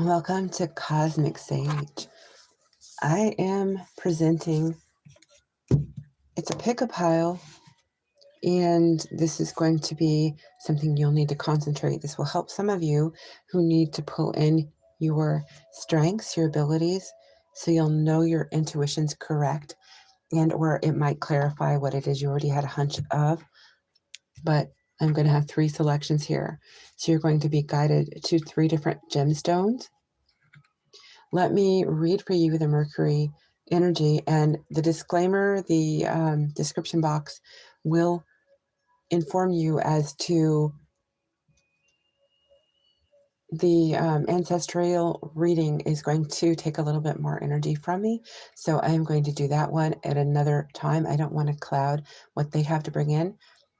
Welcome to Cosmic Sage. I am presenting, it's a pick-a-pile, and this is going to be something you'll need to concentrate. This will help some of you who need to pull in your strengths, your abilities, so you'll know your intuition's correct, and or it might clarify what it is you already had a hunch of. But I'm going to have 3 selections here. So you're going to be guided to 3 different gemstones. Let me read for you the Mercury energy, and the disclaimer, the description box will inform you as to the ancestral reading is going to take a little bit more energy from me. So I am going to do that one at another time. I don't want to cloud what they have to bring in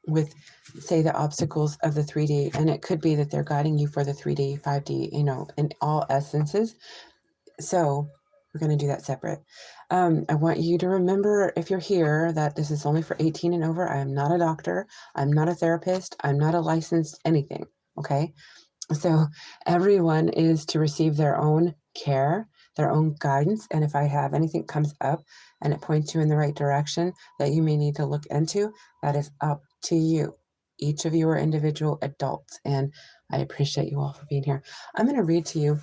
with, say, the obstacles of the 3D. And it could be that they're guiding you for the 3D, 5D, in all essences. So we're going to do that separate. I want you to remember, if you're here, that this is only for 18 and over. I am not a doctor. I'm not a therapist. I'm not a licensed anything. Okay. So everyone is to receive their own care, their own guidance. And if I have anything comes up and it points you in the right direction that you may need to look into, that is up to you. Each of you are individual adults, and I appreciate you all for being here. I'm going to read to you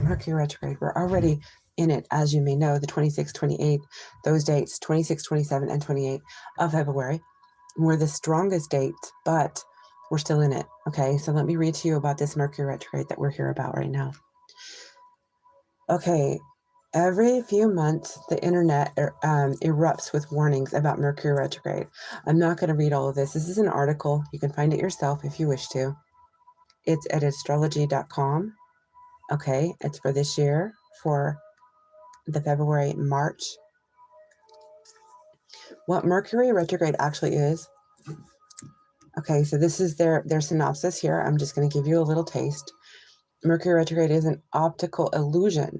Mercury retrograde. We're already in it, as you may know, the 26th, 28th, those dates, 26, 27, and 28 of February, were the strongest dates, but we're still in it. Okay, so let me read to you about this Mercury retrograde that we're here about right now. Okay, every few months, the internet erupts with warnings about Mercury retrograde. I'm not going to read all of this. This is an article. You can find it yourself if you wish to. It's at astrology.com. Okay, it's for this year, for the February, March. What Mercury retrograde actually is. Okay, so this is their synopsis here. I'm just going to give you a little taste. Mercury retrograde is an optical illusion.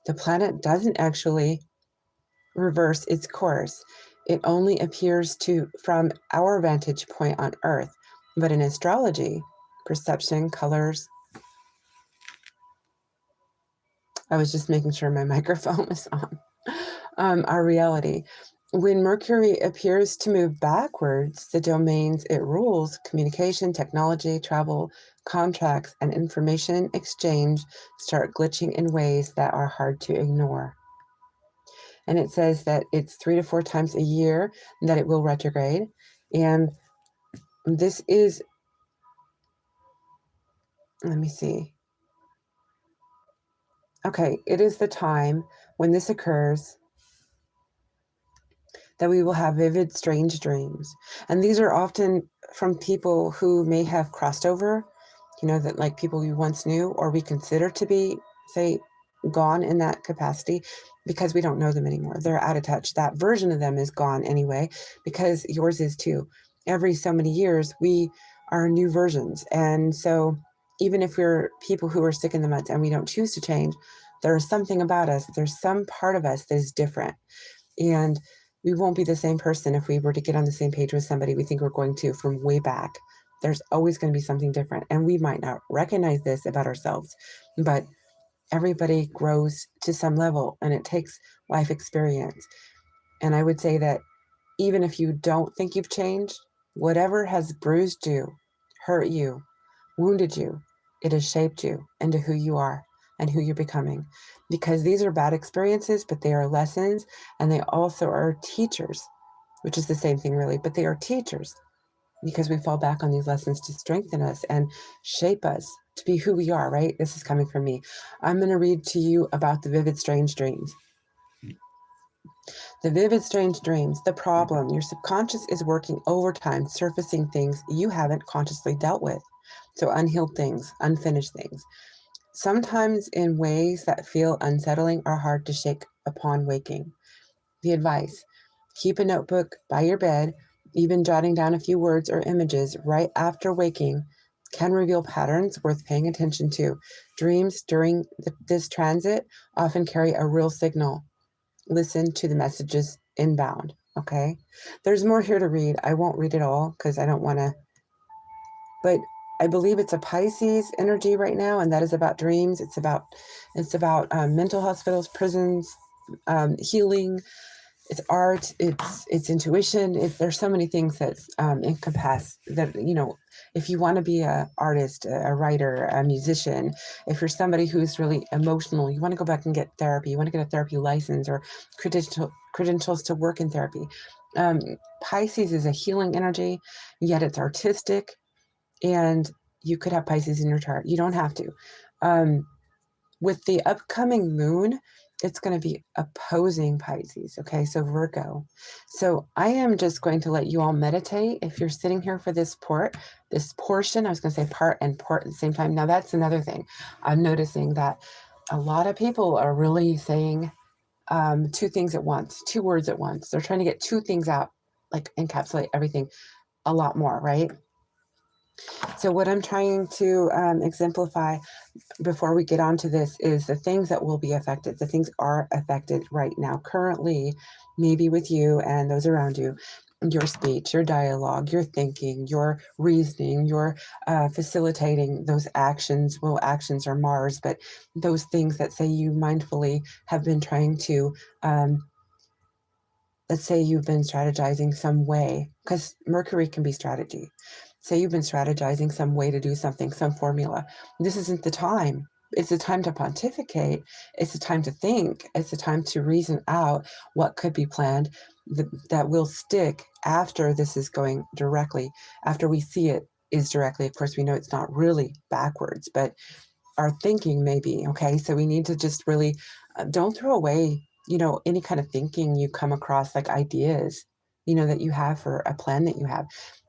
The planet doesn't actually reverse its course. It only appears from our vantage point on Earth. But in astrology, perception, colors. I was just making sure my microphone was on. Our reality. When Mercury appears to move backwards, the domains it rules, communication, technology, travel, contracts, and information exchange, start glitching in ways that are hard to ignore. And it says that it's 3 to 4 times a year that it will retrograde. And this is, let me see. Okay, it is the time when this occurs that we will have vivid, strange dreams. And these are often from people who may have crossed over, that like people we once knew or we consider to be, say, gone in that capacity, because we don't know them anymore. They're out of touch. That version of them is gone anyway, because yours is too. Every so many years, we are new versions. And so even if we're people who are sick in the mud and we don't choose to change, there's something about us. There's some part of us that is different. And we won't be the same person if we were to get on the same page with somebody we think we're going to from way back. There's always going to be something different. And we might not recognize this about ourselves, but everybody grows to some level and it takes life experience. And I would say that even if you don't think you've changed, whatever has bruised you, hurt you, wounded you, it has shaped you into who you are and who you're becoming. Because these are bad experiences, but they are lessons, and they also are teachers, which is the same thing really, but they are teachers because we fall back on these lessons to strengthen us and shape us to be who we are, right? This is coming from me. I'm going to read to you about the vivid, strange dreams. The vivid, strange dreams. The problem: your subconscious is working overtime, surfacing things you haven't consciously dealt with. So unhealed things, unfinished things. Sometimes in ways that feel unsettling or hard to shake upon waking. The advice: keep a notebook by your bed. Even jotting down a few words or images right after waking can reveal patterns worth paying attention to. Dreams during this transit often carry a real signal. Listen to the messages inbound, okay? There's more here to read. I won't read it all because I don't want to, but I believe it's a Pisces energy right now, and that is about dreams. It's about mental hospitals, prisons, healing. It's art. It's intuition. There's so many things that encompass that. If you want to be an artist, a writer, a musician, if you're somebody who's really emotional, you want to go back and get therapy. You want to get a therapy license or credentials to work in therapy. Pisces is a healing energy, yet it's artistic. And you could have Pisces in your chart. You don't have to. With the upcoming moon, it's going to be opposing Pisces. Okay, so Virgo. So I am just going to let you all meditate. If you're sitting here for this portion, I was going to say part and port at the same time. Now that's another thing. I'm noticing that a lot of people are really saying two things at once, two words at once. They're trying to get two things out, like encapsulate everything a lot more, right? So what I'm trying to exemplify before we get on to this is the things that will be affected. The things are affected right now, currently, maybe with you and those around you. Your speech, your dialogue, your thinking, your reasoning, your facilitating those actions. Well, actions are Mars, but those things that say you mindfully have been trying to let's say you've been strategizing some way, because Mercury can be strategy. Say you've been strategizing some way to do something, some formula. This isn't the time. It's the time to pontificate. It's the time to think. It's the time to reason out what could be planned that will stick after this is going directly, after we see it is directly. Of course, we know it's not really backwards, but our thinking may be, okay? So we need to just really don't throw away any kind of thinking you come across, like ideas, that you have for a plan that you have.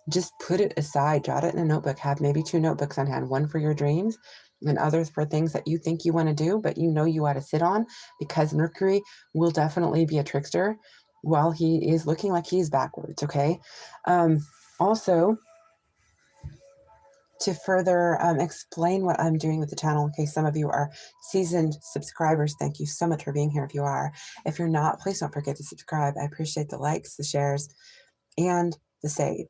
Just put it aside, jot it in a notebook, have maybe 2 notebooks on hand, one for your dreams and others for things that you think you want to do, but you ought to sit on, because Mercury will definitely be a trickster while he is looking like he's backwards, okay? Also, to further explain what I'm doing with the channel, in case some of you are seasoned subscribers, thank you so much for being here if you are. If you're not, please don't forget to subscribe. I appreciate the likes, the shares, and the save.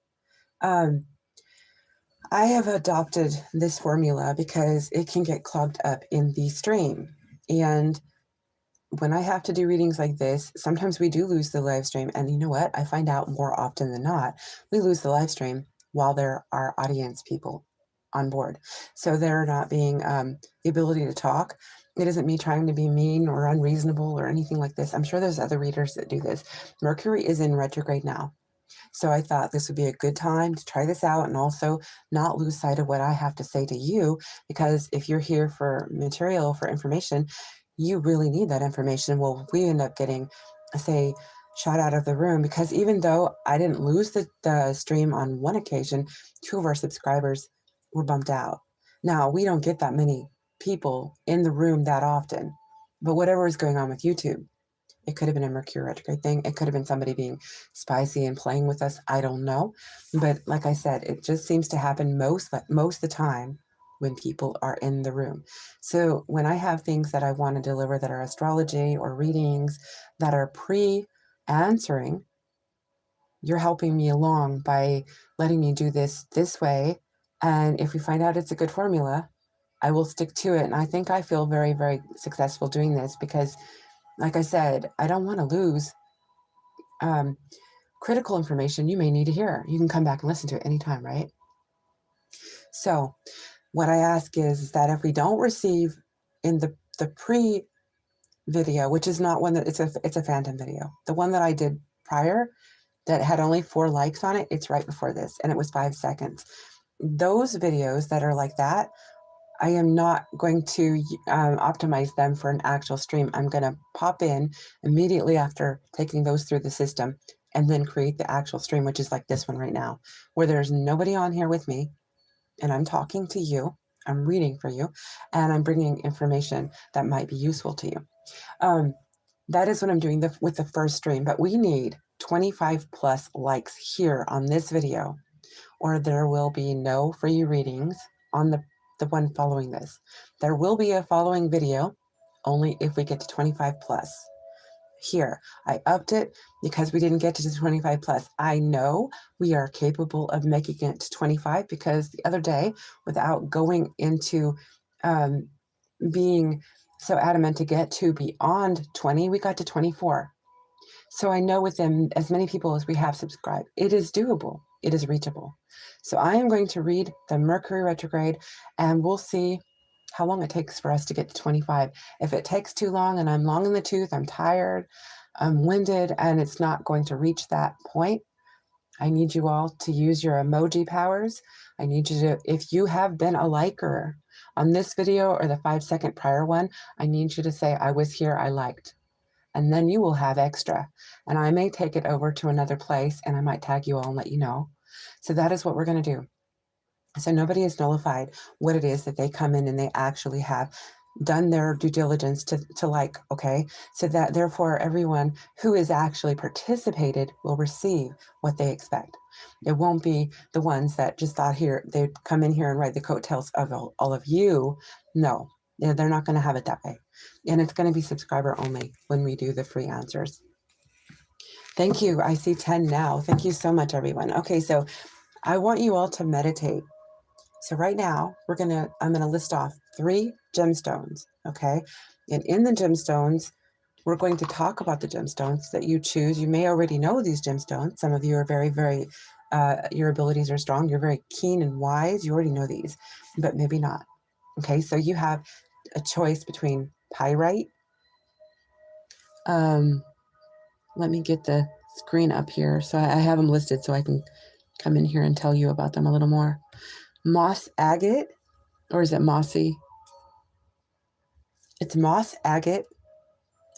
I have adopted this formula because it can get clogged up in the stream. And when I have to do readings like this, sometimes we do lose the live stream. And you know what? I find out more often than not, we lose the live stream while there are audience people on board. So they're not being the ability to talk. It isn't me trying to be mean or unreasonable or anything like this. I'm sure there's other readers that do this. Mercury is in retrograde now. So I thought this would be a good time to try this out and also not lose sight of what I have to say to you, because if you're here for material, for information, you really need that information. Well, we end up getting, say, shot out of the room, because even though I didn't lose the stream on one occasion, 2 of our subscribers were bumped out. Now, we don't get that many people in the room that often, but whatever is going on with YouTube, it could have been a Mercury retrograde thing. It could have been somebody being spicy and playing with us. I don't know. But like I said, it just seems to happen most of the time when people are in the room. So when I have things that I want to deliver that are astrology or readings that are pre-answering, you're helping me along by letting me do this way. And if we find out it's a good formula, I will stick to it. And I think I feel very, very successful doing this because, like I said, I don't want to lose critical information you may need to hear. You can come back and listen to it anytime, right? So what I ask is that if we don't receive in the pre-video, which is not one that it's a phantom video, the one that I did prior that had only 4 likes on it, it's right before this, and it was 5 seconds. Those videos that are like that, I am not going to optimize them for an actual stream. I'm going to pop in immediately after taking those through the system and then create the actual stream, which is like this one right now, where there's nobody on here with me and I'm talking to you, I'm reading for you, and I'm bringing information that might be useful to you. That is what I'm doing with the first stream, but we need 25 plus likes here on this video, or there will be no free readings on the one following this. There will be a following video only if we get to 25 plus. here. I upped it because we didn't get to 25 plus. I know we are capable of making it to 25 because the other day, without going into being so adamant to get to beyond 20, we got to 24. So I know within as many people as we have subscribed, it is doable. It is reachable. So I am going to read the Mercury retrograde, and we'll see how long it takes for us to get to 25. If it takes too long and I'm long in the tooth, I'm tired, I'm winded, and it's not going to reach that point, I need you all to use your emoji powers. I need you to, if you have been a liker on this video or the 5-second prior one, I need you to say, I was here, I liked. And then you will have extra. And I may take it over to another place and I might tag you all and let you know. So that is what we're going to do. So nobody is nullified what it is that they come in and they actually have done their due diligence to like, okay? So that therefore everyone who is actually participated will receive what they expect. It won't be the ones that just thought here, they'd come in here and ride the coattails of all of you. No, they're not going to have it that way. And it's going to be subscriber only when we do the free answers. Thank you. I see 10 now. Thank you so much, everyone. Okay, so I want you all to meditate. So right now, I'm gonna list off 3 gemstones, okay? And in the gemstones, we're going to talk about the gemstones that you choose. You may already know these gemstones. Some of you are very, very, your abilities are strong. You're very keen and wise. You already know these, but maybe not. Okay, so you have a choice between pyrite. Let me get the screen up here. So I have them listed so I can come in here and tell you about them a little more. Moss agate, or is it mossy? It's moss agate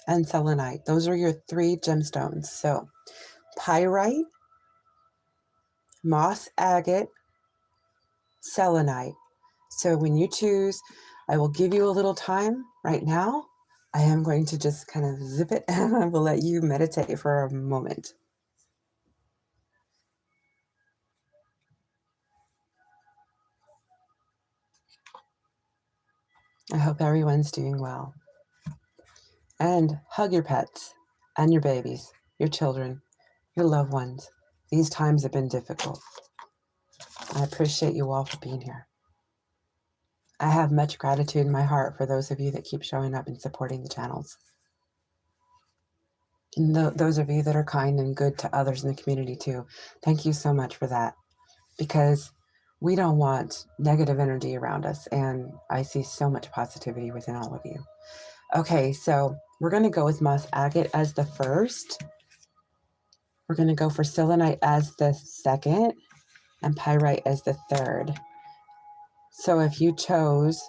and selenite. Those are your 3 gemstones. So pyrite, moss agate, selenite. So when you choose, I will give you a little time right now. I am going to just kind of zip it and I will let you meditate for a moment. I hope everyone's doing well. And hug your pets and your babies, your children, your loved ones. These times have been difficult. I appreciate you all for being here. I have much gratitude in my heart for those of you that keep showing up and supporting the channels. And those of you that are kind and good to others in the community too. Thank you so much for that, because we don't want negative energy around us. And I see so much positivity within all of you. Okay, so we're going to go with moss agate as the first. We're going to go for selenite as the second and pyrite as the third. So if you chose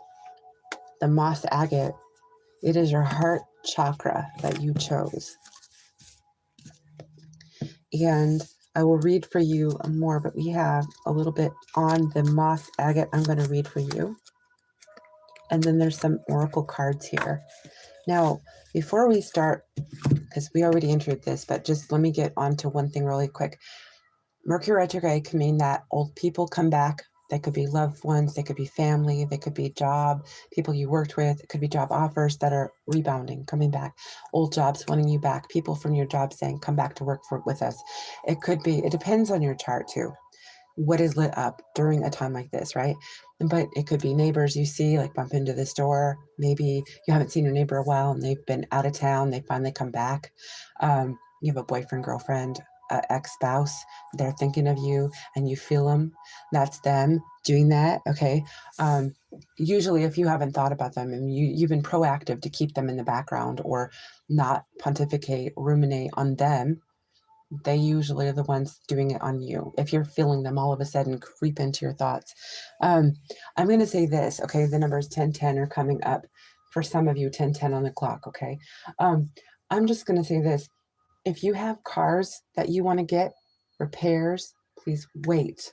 the moss agate, it is your heart chakra that you chose. And I will read for you more, but we have a little bit on the moss agate I'm going to read for you. And then there's some oracle cards here. Now, before we start, because we already entered this, but just let me get on to one thing really quick. Mercury retrograde can mean that old people come back. They could be loved ones, they could be family, they could be job, people you worked with, it could be job offers that are rebounding, coming back, old jobs wanting you back, people from your job saying, come back to work with us. It could be, it depends on your chart too. What is lit up during a time like this, right? But it could be neighbors you see, like bump into the store. Maybe you haven't seen your neighbor a while and they've been out of town, they finally come back. You have a boyfriend, girlfriend, ex-spouse, they're thinking of you and you feel them. That's them doing that, okay? Usually if you haven't thought about them and you've been proactive to keep them in the background or not pontificate, ruminate on them, they usually are the ones doing it on you. If you're feeling them all of a sudden creep into your thoughts. I'm going to say this, okay? The numbers 1010 are coming up for some of you, 1010 on the clock, okay? I'm just going to say this. If you have cars that you want to get repairs, please wait.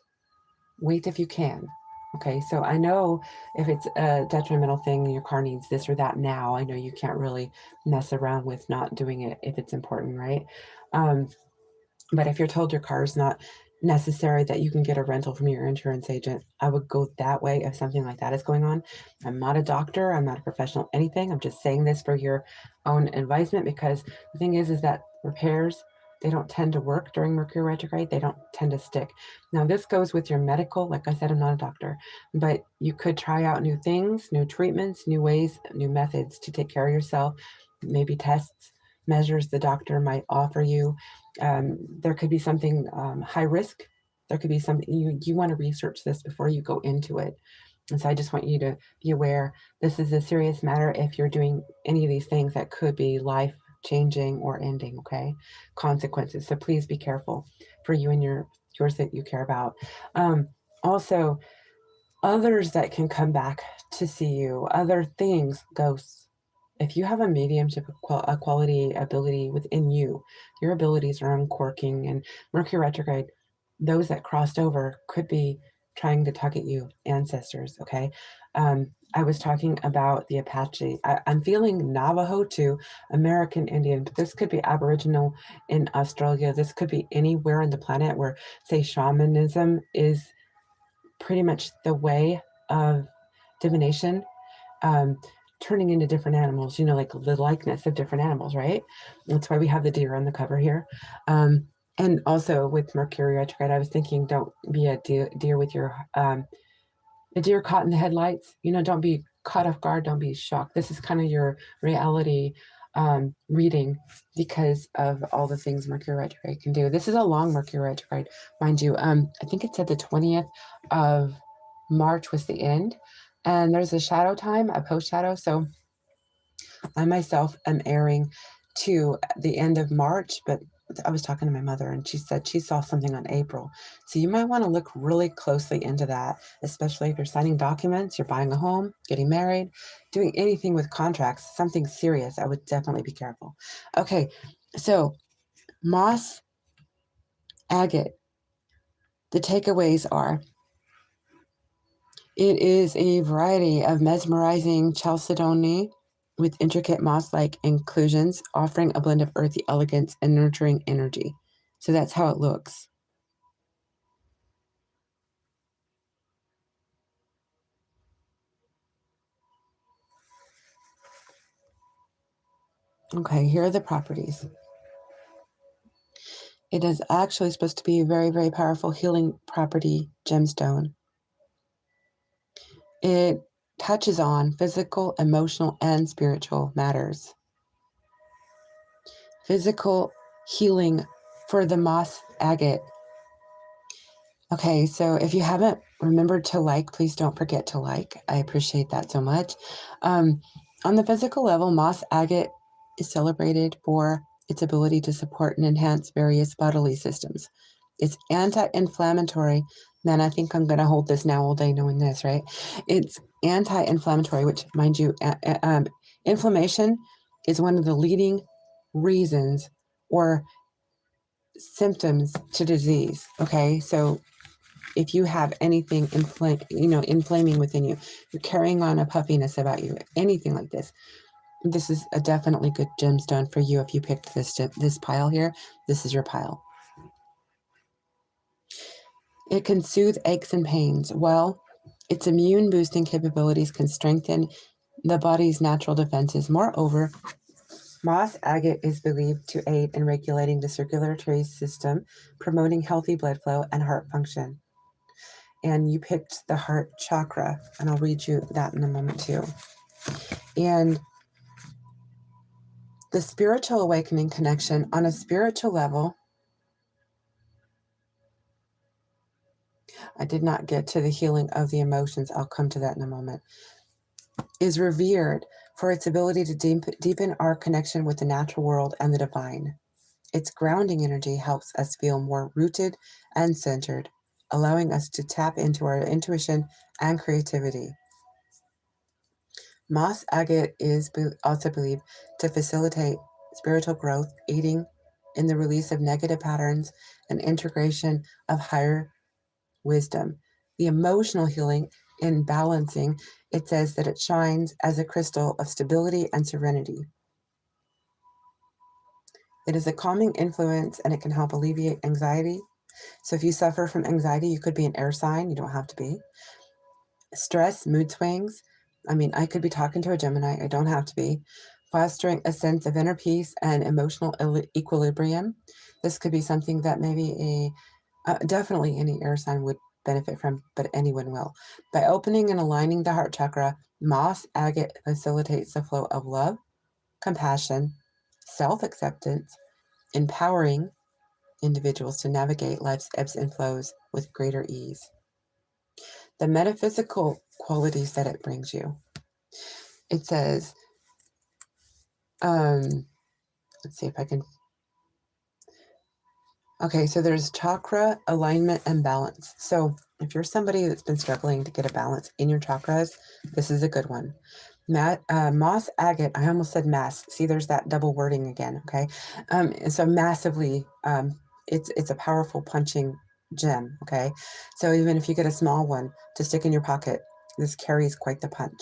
Wait if you can. Okay, so I know if it's a detrimental thing, your car needs this or that now. I know you can't really mess around with not doing it if it's important, right? But if you're told your car's not necessary that you can get a rental from your insurance agent. I would go that way if something like that is going on. I'm not a doctor. I'm not a professional anything. I'm just saying this for your own advisement, because the thing is that repairs, they don't tend to work during Mercury retrograde. They don't tend to stick. Now, this goes with your medical. Like I said, I'm not a doctor, but you could try out new things, new treatments, new ways, new methods to take care of yourself, maybe tests, measures the doctor might offer you. There could be something high risk. There could be something you want to research this before you go into it. And so I just want you to be aware this is a serious matter if you're doing any of these things that could be life changing or ending, okay? Consequences. So please be careful for you and yours that you care about. Also, others that can come back to see you, other things, ghosts. If you have a mediumship, a quality ability within you, your abilities are uncorking, and Mercury retrograde, those that crossed over could be trying to tug at you, ancestors, okay? I was talking about the Apache. I'm feeling Navajo too, American Indian, but this could be Aboriginal in Australia. This could be anywhere on the planet where, say, shamanism is pretty much the way of divination, turning into different animals, like the likeness of different animals, right? That's why we have the deer on the cover here. And also with Mercury retrograde, I was thinking, don't be a deer with your, the deer caught in the headlights, don't be caught off guard, don't be shocked. This is kind of your reality reading because of all the things Mercury retrograde can do. This is a long Mercury retrograde, mind you. I think it said the 20th of March was the end, and there's a shadow time, a post shadow. So I myself am airing to the end of March, but I was talking to my mother and she said she saw something on April. So you might want to look really closely into that, especially if you're signing documents, you're buying a home, getting married, doing anything with contracts, something serious. I would definitely be careful. Okay, so moss, agate. The takeaways are, it is a variety of mesmerizing chalcedony with intricate moss-like inclusions, offering a blend of earthy elegance and nurturing energy. So that's how it looks. Okay, here are the properties. It is actually supposed to be a very, very powerful healing property gemstone. It touches on physical, emotional, and spiritual matters. Physical healing for the moss agate. Okay, so if you haven't remembered to like, please don't forget to like. I appreciate that so much. On the physical level, moss agate is celebrated for its ability to support and enhance various bodily systems. It's anti-inflammatory. Man, I think I'm going to hold this now all day knowing this, right? It's anti-inflammatory, which, mind you, inflammation is one of the leading reasons or symptoms to disease, okay? So if you have anything inflaming within you, you're carrying on a puffiness about you, anything like this, this is a definitely good gemstone for you. If you picked this pile here, this is your pile. It can soothe aches and pains. Well, its immune boosting capabilities can strengthen the body's natural defenses. Moreover, moss agate is believed to aid in regulating the circulatory system, promoting healthy blood flow and heart function. And you picked the heart chakra, and I'll read you that in a moment too. And the spiritual awakening connection on a spiritual level, I did not get to the healing of the emotions, I'll come to that in a moment, is revered for its ability to deepen our connection with the natural world and the divine. Its grounding energy helps us feel more rooted and centered, allowing us to tap into our intuition and creativity. Moss agate is also believed to facilitate spiritual growth, aiding in the release of negative patterns and integration of higher wisdom. The emotional healing in balancing, it says that it shines as a crystal of stability and serenity. It is a calming influence and it can help alleviate anxiety, So if you suffer from anxiety, you could be an air sign. You don't have to be. Stress, mood swings. I mean, I could be talking to a Gemini. I don't have to be. Fostering a sense of inner peace and emotional equilibrium. This could be something that maybe definitely any air sign would benefit from, but anyone will. By opening and aligning the heart chakra, moss agate facilitates the flow of love, compassion, self-acceptance, empowering individuals to navigate life's ebbs and flows with greater ease. The metaphysical qualities that it brings you. It says, let's see if I can. Okay, so there's chakra alignment and balance. So if you're somebody that's been struggling to get a balance in your chakras, this is a good one. Moss agate, I almost said mass. See, there's that double wording again, okay? So massively, it's a powerful punching gem, okay? So even if you get a small one to stick in your pocket, this carries quite the punch.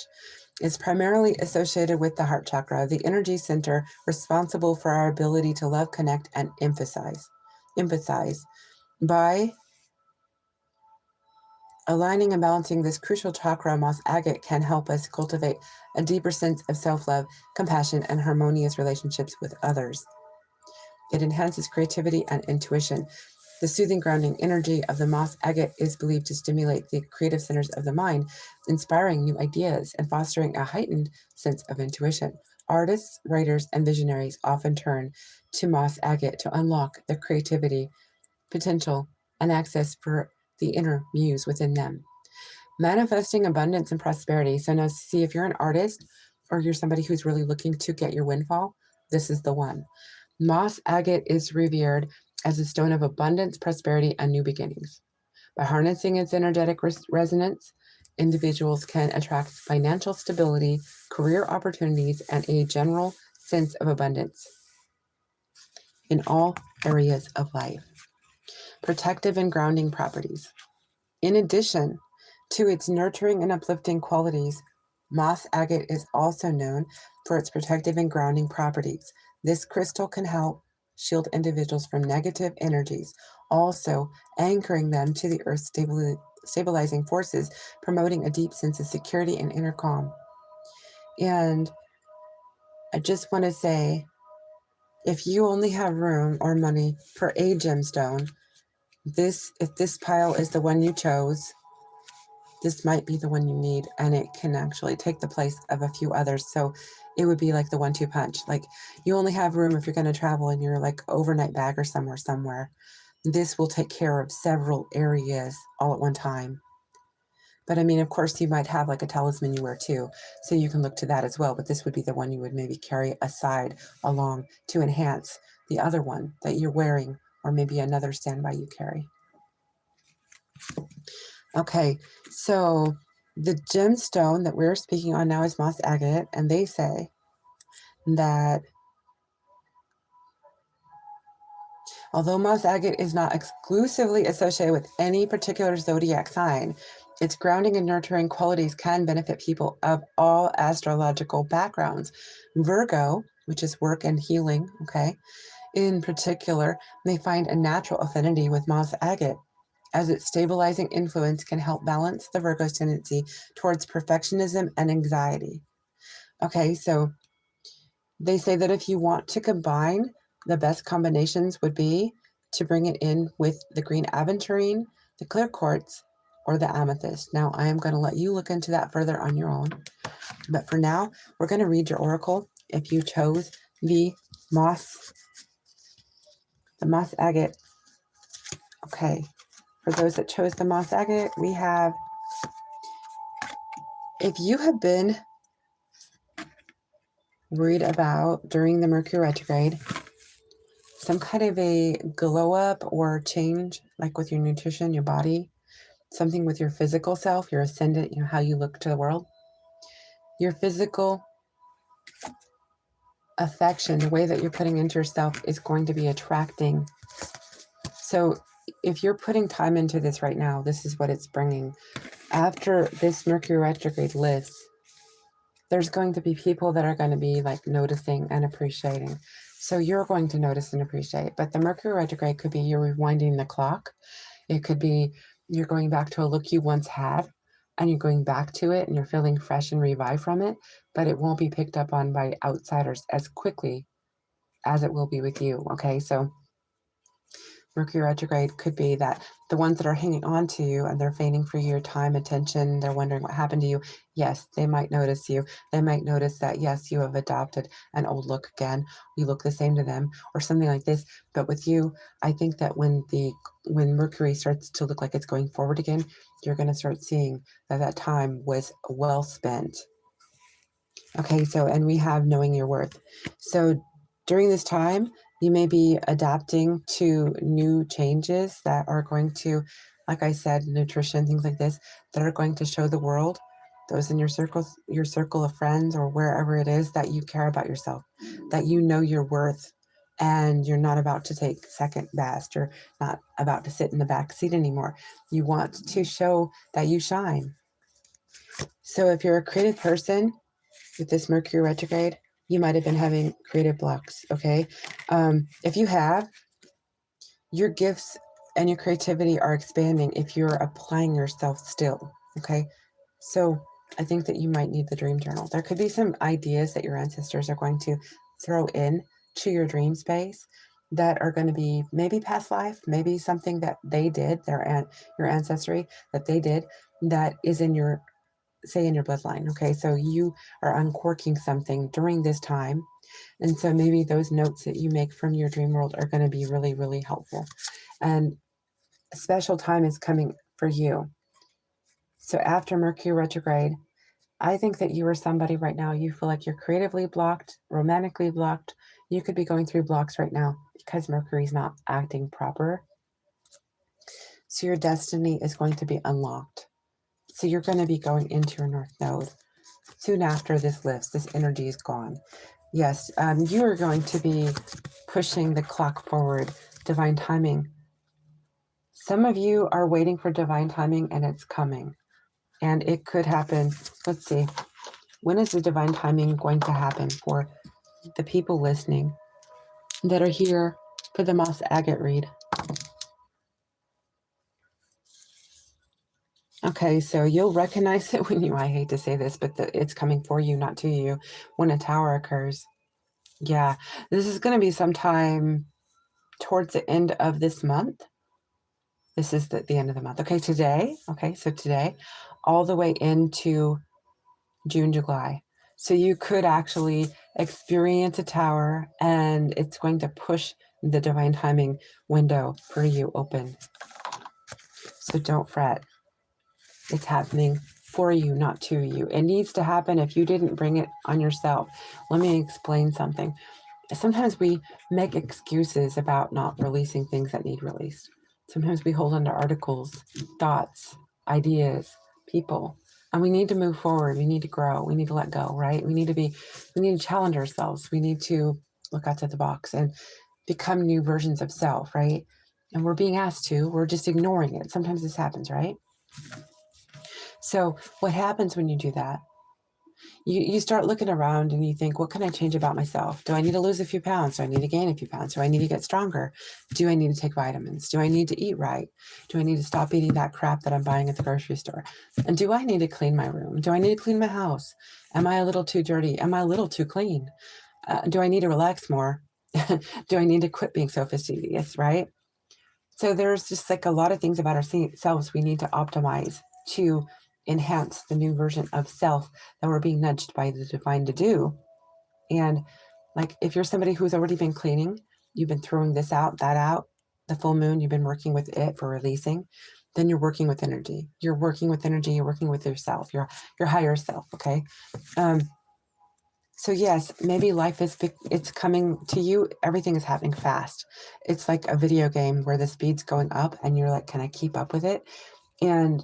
It's primarily associated with the heart chakra, the energy center responsible for our ability to love, connect, and emphasize. By aligning and balancing this crucial chakra, moss agate can help us cultivate a deeper sense of self-love, compassion, and harmonious relationships with others. It enhances creativity and intuition. The soothing, grounding energy of the moss agate is believed to stimulate the creative centers of the mind, inspiring new ideas and fostering a heightened sense of intuition. Artists, writers, and visionaries often turn to moss agate to unlock the creativity, potential, and access for the inner muse within them. Manifesting abundance and prosperity. So now see, if you're an artist or you're somebody who's really looking to get your windfall, this is the one. Moss agate is revered as a stone of abundance, prosperity, and new beginnings. By harnessing its energetic resonance, individuals can attract financial stability, career opportunities, and a general sense of abundance in all areas of life. Protective and grounding properties. In addition to its nurturing and uplifting qualities, moss agate is also known for its protective and grounding properties. This crystal can help shield individuals from negative energies, also anchoring them to the earth's stabilizing forces, promoting a deep sense of security and inner calm. And I just want to say, if you only have room or money for a gemstone, if this pile is the one you chose, this might be the one you need, and it can actually take the place of a few others. So it would be like the 1-2 punch. Like, you only have room if you're going to travel in your like overnight bag or somewhere. This will take care of several areas all at one time. But I mean, of course, you might have like a talisman you wear too, so you can look to that as well. But this would be the one you would maybe carry aside along to enhance the other one that you're wearing, or maybe another standby you carry. Okay, so the gemstone that we're speaking on now is moss agate, and they say that although moss agate is not exclusively associated with any particular zodiac sign, its grounding and nurturing qualities can benefit people of all astrological backgrounds. Virgo, which is work and healing, okay, in particular, may find a natural affinity with moss agate, as its stabilizing influence can help balance the Virgo's tendency towards perfectionism and anxiety. Okay, so they say that if you want to combine, the best combinations would be to bring it in with the green aventurine, the clear quartz, or the amethyst. Now, I am going to let you look into that further on your own. But for now, we're going to read your oracle. If you chose the moss agate, okay. For those that chose the moss agate, we have, if you have been worried about during the Mercury retrograde, some kind of a glow up or change, like with your nutrition, your body, something with your physical self, your ascendant, you know, how you look to the world, your physical affection, the way that you're putting into yourself is going to be attracting. So if you're putting time into this right now, this is what it's bringing. After this Mercury retrograde lifts, there's going to be people that are going to be like noticing and appreciating. So you're going to notice and appreciate. But the Mercury retrograde could be you're rewinding the clock. It could be you're going back to a look you once had, and you're going back to it and you're feeling fresh and revived from it, but it won't be picked up on by outsiders as quickly as it will be with you. Okay, so Mercury retrograde could be that the ones that are hanging on to you and they're feigning for your time, attention, they're wondering what happened to you. Yes, they might notice you. They might notice that, yes, you have adopted an old look again. You look the same to them or something like this. But with you, I think that when Mercury starts to look like it's going forward again, you're going to start seeing that time was well spent. Okay, so, and we have knowing your worth. So during this time, you may be adapting to new changes that are going to, like I said, nutrition, things like this, that are going to show the world, those in your circle of friends or wherever it is, that you care about yourself, that you know your worth, and you're not about to take second best. You're not about to sit in the back seat anymore. You want to show that you shine. So if you're a creative person, with this Mercury retrograde, you might have been having creative blocks, okay? If you have, your gifts and your creativity are expanding if you're applying yourself still, okay? So I think that you might need the dream journal. There could be some ideas that your ancestors are going to throw in to your dream space that are going to be maybe past life, maybe something that they did, your ancestry that they did, that is in your, say, in your bloodline. Okay, so you are uncorking something during this time, and so maybe those notes that you make from your dream world are going to be really, really helpful. And a special time is coming for you. So after Mercury retrograde, I think that you are somebody right now, you feel like you're creatively blocked, romantically blocked. You could be going through blocks right now because Mercury's not acting proper. So your destiny is going to be unlocked. So you're going to be going into your North Node. Soon after this lifts, this energy is gone. Yes, you are going to be pushing the clock forward, divine timing. Some of you are waiting for divine timing and it's coming. And it could happen. Let's see. When is the divine timing going to happen for the people listening that are here for the Moss Agate read? Okay, so you'll recognize it when I hate to say this, but it's coming for you, not to you, when a tower occurs. Yeah, this is going to be sometime towards the end of this month. This is the end of the month. Okay, today. Okay, so today, all the way into June, July. So you could actually experience a tower, and it's going to push the divine timing window for you open. So don't fret. It's happening for you, not to you. It needs to happen if you didn't bring it on yourself. Let me explain something. Sometimes we make excuses about not releasing things that need released. Sometimes we hold on to articles, thoughts, ideas, people, and we need to move forward. We need to grow. We need to let go, right? We need to challenge ourselves. We need to look outside the box and become new versions of self, right? And we're being asked to, we're just ignoring it. Sometimes this happens, right? So what happens when you do that? You start looking around and you think, what can I change about myself? Do I need to lose a few pounds? Do I need to gain a few pounds? Do I need to get stronger? Do I need to take vitamins? Do I need to eat right? Do I need to stop eating that crap that I'm buying at the grocery store? And do I need to clean my room? Do I need to clean my house? Am I a little too dirty? Am I a little too clean? Do I need to relax more? Do I need to quit being so fastidious, right? So there's just like a lot of things about ourselves we need to optimize to enhance the new version of self that we're being nudged by the divine to do. And like, if you're somebody who's already been cleaning, you've been throwing this out, that out, the full moon, you've been working with it for releasing, then you're working with energy. You're working with energy. You're working with yourself, your higher self. Okay. So yes, maybe life it's coming to you. Everything is happening fast. It's like a video game where the speed's going up and you're like, can I keep up with it? And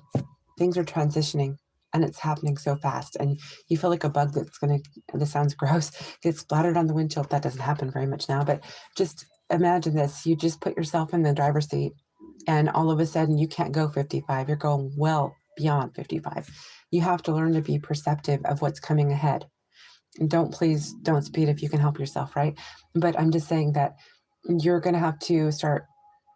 things are transitioning and it's happening so fast. And you feel like a bug that's this sounds gross, gets splattered on the windshield. That doesn't happen very much now, but just imagine this. You just put yourself in the driver's seat and all of a sudden you can't go 55. You're going well beyond 55. You have to learn to be perceptive of what's coming ahead. Please don't speed if you can help yourself, right? But I'm just saying that you're going to have to start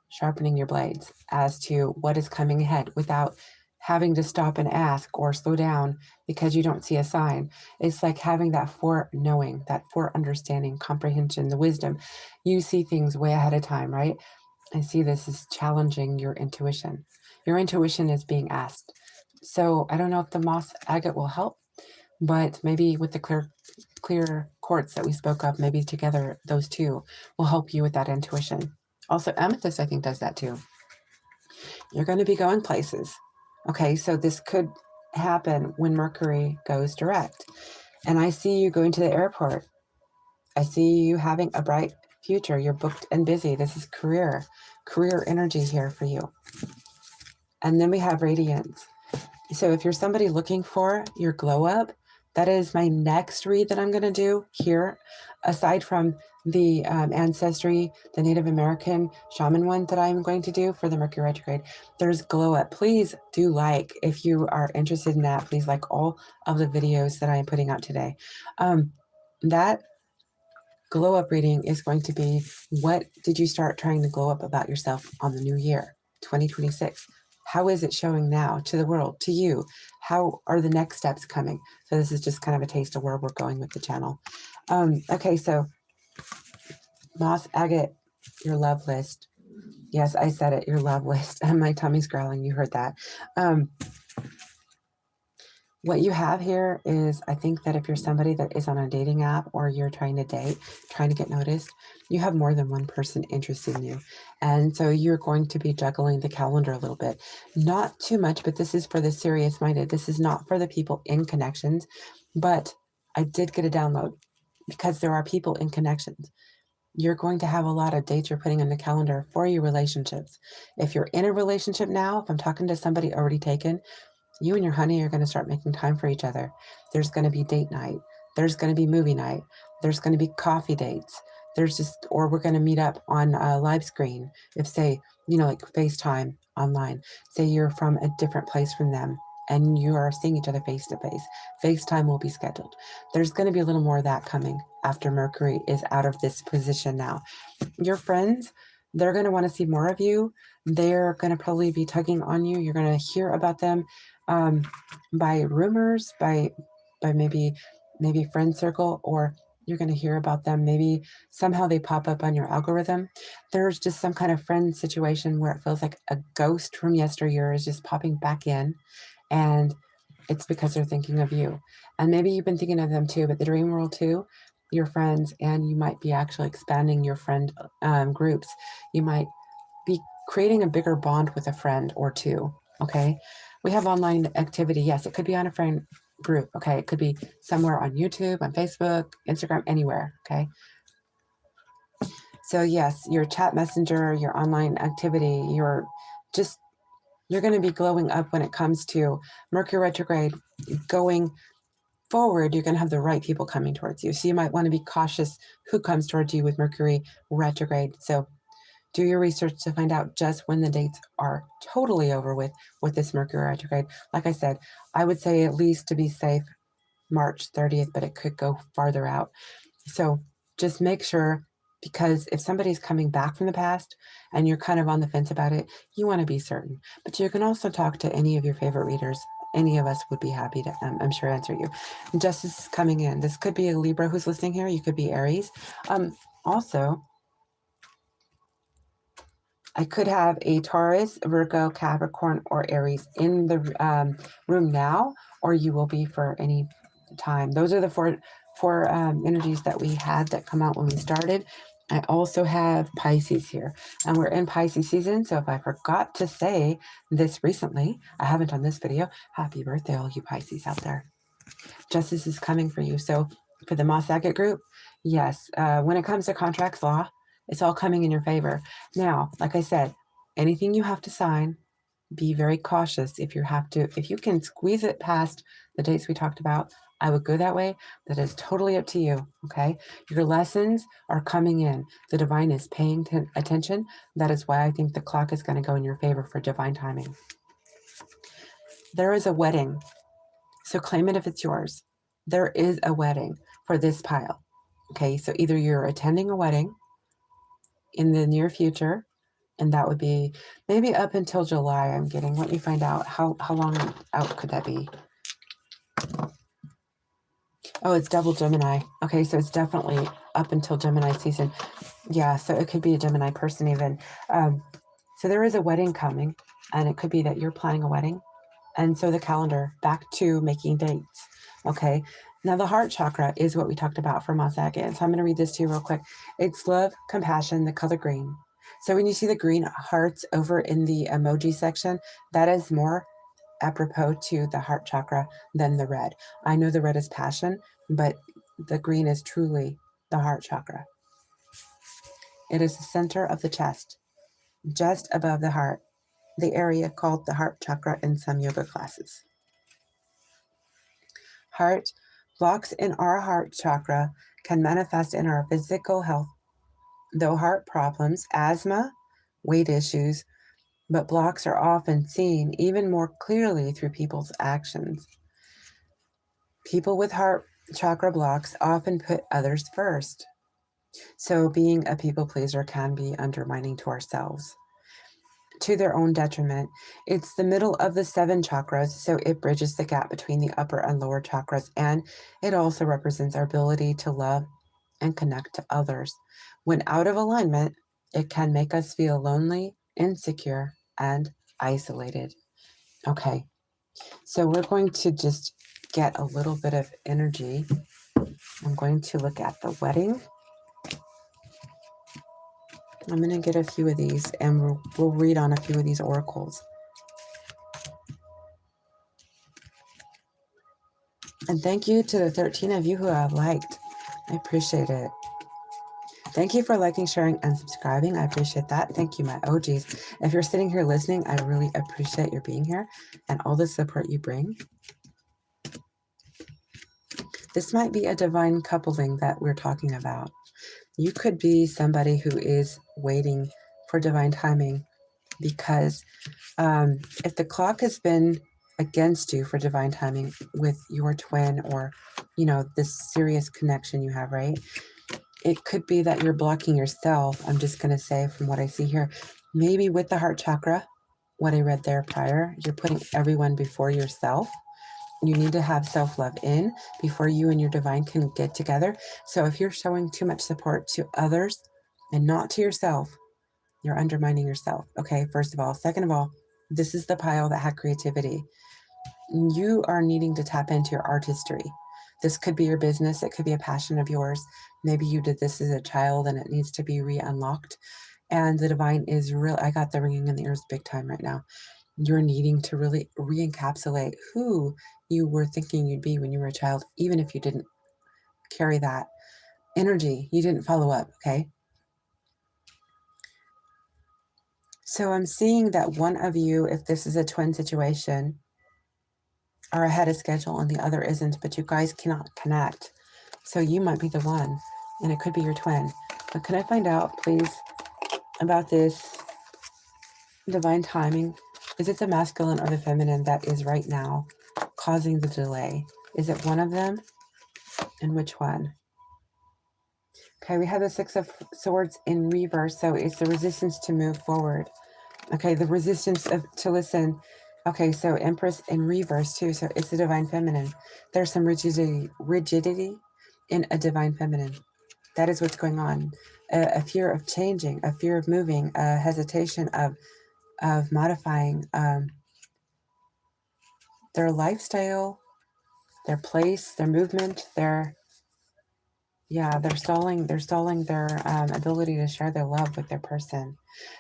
sharpening your blades as to what is coming ahead without having to stop and ask or slow down because you don't see a sign. It's like having that foreknowing, that foreunderstanding, comprehension, the wisdom. You see things way ahead of time, right? I see this as challenging your intuition. Your intuition is being asked. So I don't know if the moss agate will help, but maybe with the clear quartz that we spoke of, maybe together those two will help you with that intuition. Also, amethyst, I think, does that too. You're going to be going places. Okay, so this could happen when Mercury goes direct. And I see you going to the airport. I see you having a bright future. You're booked and busy. This is career energy here for you. And then we have radiance. So if you're somebody looking for your glow up, that is my next read that I'm going to do here. Aside from the Ancestry, the Native American shaman one that I'm going to do for the Mercury retrograde, there's glow up. Please do like, if you are interested in that, please like all of the videos that I am putting out today. That glow up reading is going to be, what did you start trying to glow up about yourself on the new year, 2026? How is it showing now to the world, to you? How are the next steps coming? So this is just kind of a taste of where we're going with the channel. Okay, so moss agate, your love list. Yes, I said it, your love list. My tummy's growling, you heard that. What you have here is, I think that if you're somebody that is on a dating app or you're trying to date, trying to get noticed, you have more than one person interested in you. And so you're going to be juggling the calendar a little bit. Not too much, but this is for the serious minded. This is not for the people in connections, but I did get a download because there are people in connections. You're going to have a lot of dates you're putting on the calendar for your relationships. If you're in a relationship now, if I'm talking to somebody already taken, you and your honey are going to start making time for each other. There's going to be date night. There's going to be movie night. There's going to be coffee dates. Or we're going to meet up on a live screen. If say, like FaceTime online, say you're from a different place from them and you are seeing each other face to face. FaceTime will be scheduled. There's going to be a little more of that coming after Mercury is out of this position now. Your friends, they're going to want to see more of you. They're going to probably be tugging on you. You're going to hear about them by rumors, by maybe friend circle, or you're going to hear about them. Maybe somehow they pop up on your algorithm. There's just some kind of friend situation where it feels like a ghost from yesteryear is just popping back in, and it's because they're thinking of you. And maybe you've been thinking of them too, but the dream world too, your friends, and you might be actually expanding your friend groups. You might be creating a bigger bond with a friend or two, okay? We have online activity. Yes, it could be on a friend group, okay? It could be somewhere on YouTube, on Facebook, Instagram, anywhere, okay? So yes, your chat messenger, your online activity, you're going to be glowing up when it comes to Mercury retrograde. Going forward, you're going to have the right people coming towards you. So you might want to be cautious who comes towards you with Mercury retrograde. So do your research to find out just when the dates are totally over with this Mercury retrograde. Like I said, I would say at least, to be safe, March 30th, but it could go farther out. So just make sure, because if somebody's coming back from the past and you're kind of on the fence about it, you want to be certain. But you can also talk to any of your favorite readers. Any of us would be happy to, I'm sure, answer you. Justice is coming in. This could be a Libra who's listening here. You could be Aries. Also, I could have a Taurus, Virgo, Capricorn, or Aries in the room now, or you will be for any time. Those are the four energies that we had that come out when we started. I also have Pisces here, and we're in Pisces season. So if I forgot to say this recently, I haven't on this video. Happy birthday, all you Pisces out there. Justice is coming for you. So for the Moss Agate group, yes, when it comes to contracts law, it's all coming in your favor. Now, like I said, anything you have to sign, be very cautious. If you can squeeze it past the dates we talked about, I would go that way. That is totally up to you, okay? Your lessons are coming in. The divine is paying attention. That is why I think the clock is going to go in your favor for divine timing. There is a wedding, so claim it if it's yours. There is a wedding for this pile. Okay, so either you're attending a wedding in the near future, and that would be maybe up until July, I'm getting. Let me find out how long out could that be. Oh, it's double Gemini. Okay, so it's definitely up until Gemini season. Yeah, so it could be a Gemini person even. So there is a wedding coming, and it could be that you're planning a wedding. And so the calendar, back to making dates. Okay, now the heart chakra is what we talked about for 𝐻𝐸 agate. So I'm going to read this to you real quick. It's love, compassion, the color green. So when you see the green hearts over in the emoji section, that is more apropos to the heart chakra than the red. I know the red is passion, but the green is truly the heart chakra. It is the center of the chest, just above the heart, the area called the heart chakra in some yoga classes. Heart blocks in our heart chakra can manifest in our physical health, though heart problems, asthma, weight issues, but blocks are often seen even more clearly through people's actions. People with heart chakra blocks often put others first. So being a people pleaser can be undermining to ourselves, to their own detriment. It's the middle of the 7 chakras, so it bridges the gap between the upper and lower chakras, and it also represents our ability to love and connect to others. When out of alignment, it can make us feel lonely, insecure, and isolated. Okay, so we're going to just get a little bit of energy. I'm going to look at the wedding. I'm going to get a few of these, and we'll read on a few of these oracles. And thank you to the 13 of you who have liked. I appreciate it. Thank you for liking, sharing, and subscribing. I appreciate that. Thank you, my OGs. If you're sitting here listening, I really appreciate your being here and all the support you bring. This might be a divine coupling that we're talking about. You could be somebody who is waiting for divine timing, because if the clock has been against you for divine timing with your twin, or, you know, this serious connection you have, right? It could be that you're blocking yourself. I'm just going to say from what I see here, maybe with the heart chakra, what I read there prior, you're putting everyone before yourself. You need to have self-love in before you and your divine can get together. So if you're showing too much support to others and not to yourself, you're undermining yourself. Okay, first of all. Second of all, this is the pile that had creativity. You are needing to tap into your artistry. This could be your business. It could be a passion of yours. Maybe you did this as a child and it needs to be re-unlocked. And the divine is real. I got the ringing in the ears big time right now. You're needing to really re-encapsulate who you were thinking you'd be when you were a child, even if you didn't carry that energy. You didn't follow up, okay? So I'm seeing that one of you, if this is a twin situation, are ahead of schedule and the other isn't, but you guys cannot connect. So you might be the one, and it could be your twin. But can I find out, please, about this divine timing? Is it the masculine or the feminine that is right now causing the delay? Is it one of them? And which one? Okay, we have the 6 of Swords in reverse, so it's the resistance to move forward. Okay, the resistance to listen. Okay, so Empress in reverse too, so it's the divine feminine. There's some rigidity in a divine feminine. That is what's going on. A fear of changing, a fear of moving, a hesitation of modifying their lifestyle, their place, their movement, they're stalling their ability to share their love with their person.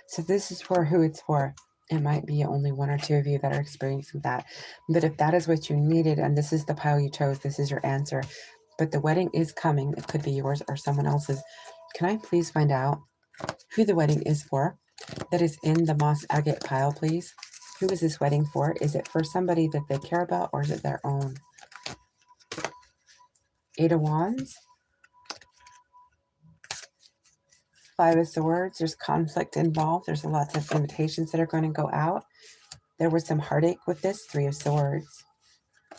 So this is for who it's for. It might be only 1 or 2 of you that are experiencing that. But if that is what you needed, and this is the pile you chose, this is your answer. But the wedding is coming. It could be yours or someone else's. Can I please find out who the wedding is for that is in the moss agate pile, please? Who is this wedding for? Is it for somebody that they care about, or is it their own? 8 of Wands. 5 of Swords. There's conflict involved. There's lots of invitations that are going to go out. There was some heartache with this. 3 of Swords.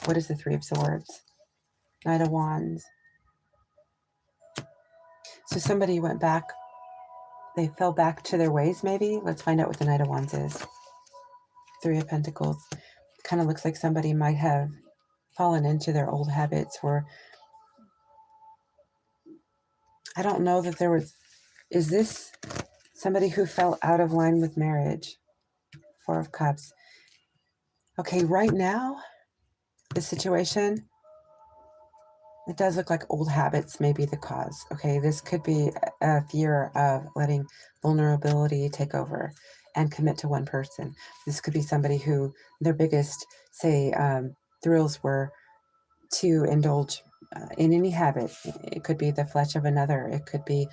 What is the 3 of Swords? Knight of Wands. So somebody went back, they fell back to their ways maybe. Let's find out what the Knight of Wands is. Three of Pentacles. Kind of looks like somebody might have fallen into their old habits, or I don't know that there was, is this somebody who fell out of line with marriage? Four of Cups. Okay, right now, the situation, it does look like old habits may be the cause. Okay, this could be a fear of letting vulnerability take over and commit to one person. This could be somebody who their biggest, say, thrills were to indulge in any habit. It could be the flesh of another. It could be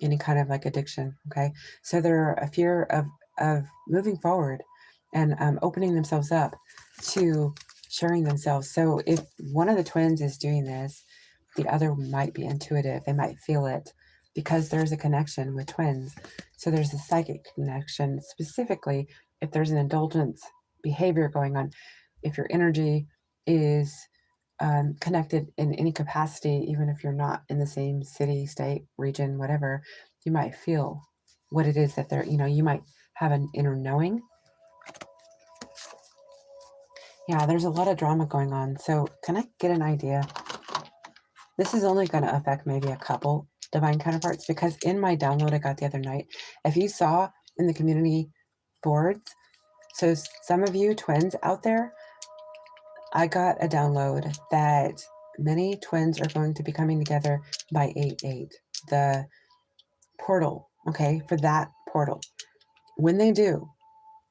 any kind of like addiction. Okay, so they're a fear of moving forward and opening themselves up to sharing themselves. So if one of the twins is doing this, the other might be intuitive. They might feel it because there's a connection with twins. So there's a psychic connection, specifically if there's an indulgence behavior going on. If your energy is connected in any capacity, even if you're not in the same city, state, region, whatever, you might feel what it is that they're, you might have an inner knowing. Yeah, there's a lot of drama going on. So can I get an idea? This is only going to affect maybe a couple divine counterparts, because in my download I got the other night, if you saw in the community boards, so some of you twins out there, I got a download that many twins are going to be coming together by 8/8, the portal, okay, for that portal. When they do,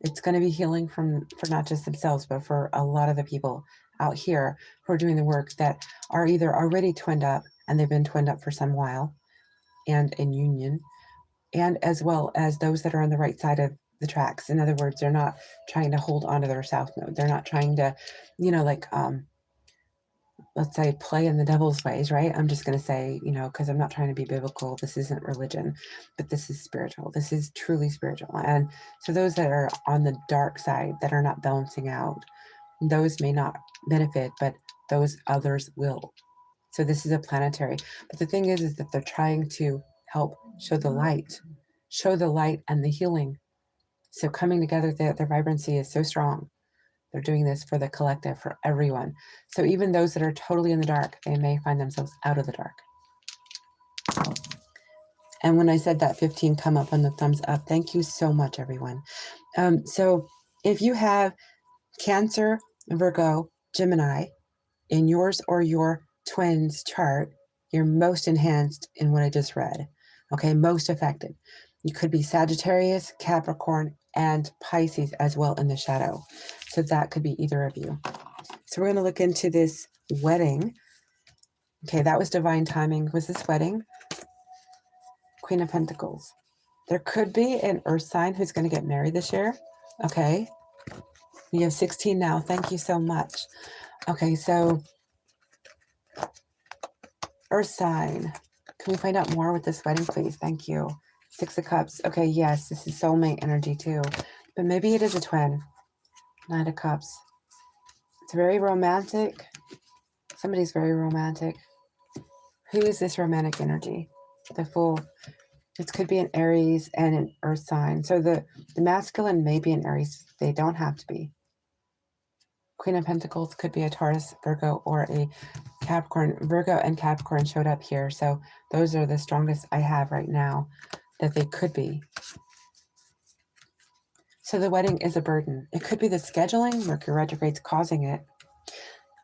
it's going to be healing for not just themselves, but for a lot of the people out here who are doing the work that are either already twinned up, and they've been twinned up for some while and in union, and as well as those that are on the right side of the tracks. In other words, they're not trying to hold on to their south node. They're not trying to, let's say, play in the devil's ways, right? I'm just going to say, because I'm not trying to be biblical. This isn't religion, but this is spiritual. This is truly spiritual. And so those that are on the dark side, that are not balancing out, those may not benefit, but those others will. So this is a planetary. But the thing is that they're trying to help show the light and the healing. So coming together, their vibrancy is so strong. They're doing this for the collective, for everyone. So even those that are totally in the dark, they may find themselves out of the dark. And when I said that 15 come up on the thumbs up, thank you so much, everyone. So if you have Cancer, Virgo, Gemini in yours or your twins chart, you're most enhanced in what I just read. Okay, most affected. You could be Sagittarius, Capricorn, and Pisces as well in the shadow. So that could be either of you. So we're going to look into this wedding. Okay, that was divine timing. Was this wedding? Queen of Pentacles. There could be an earth sign who's going to get married this year. Okay. You have 16 now. Thank you so much. Okay, so earth sign. Can we find out more with this wedding, please? Thank you. 6 of Cups. Okay, yes, this is soulmate energy too. But maybe it is a twin. 9 of Cups. It's very romantic. Somebody's very romantic. Who is this romantic energy? The Fool. This could be an Aries and an earth sign. So the masculine may be an Aries. They don't have to be. Queen of Pentacles could be a Taurus, Virgo, or a Capricorn. Virgo and Capricorn showed up here. So those are the strongest I have right now that they could be. So the wedding is a burden. It could be the scheduling. Mercury retrograde's causing it.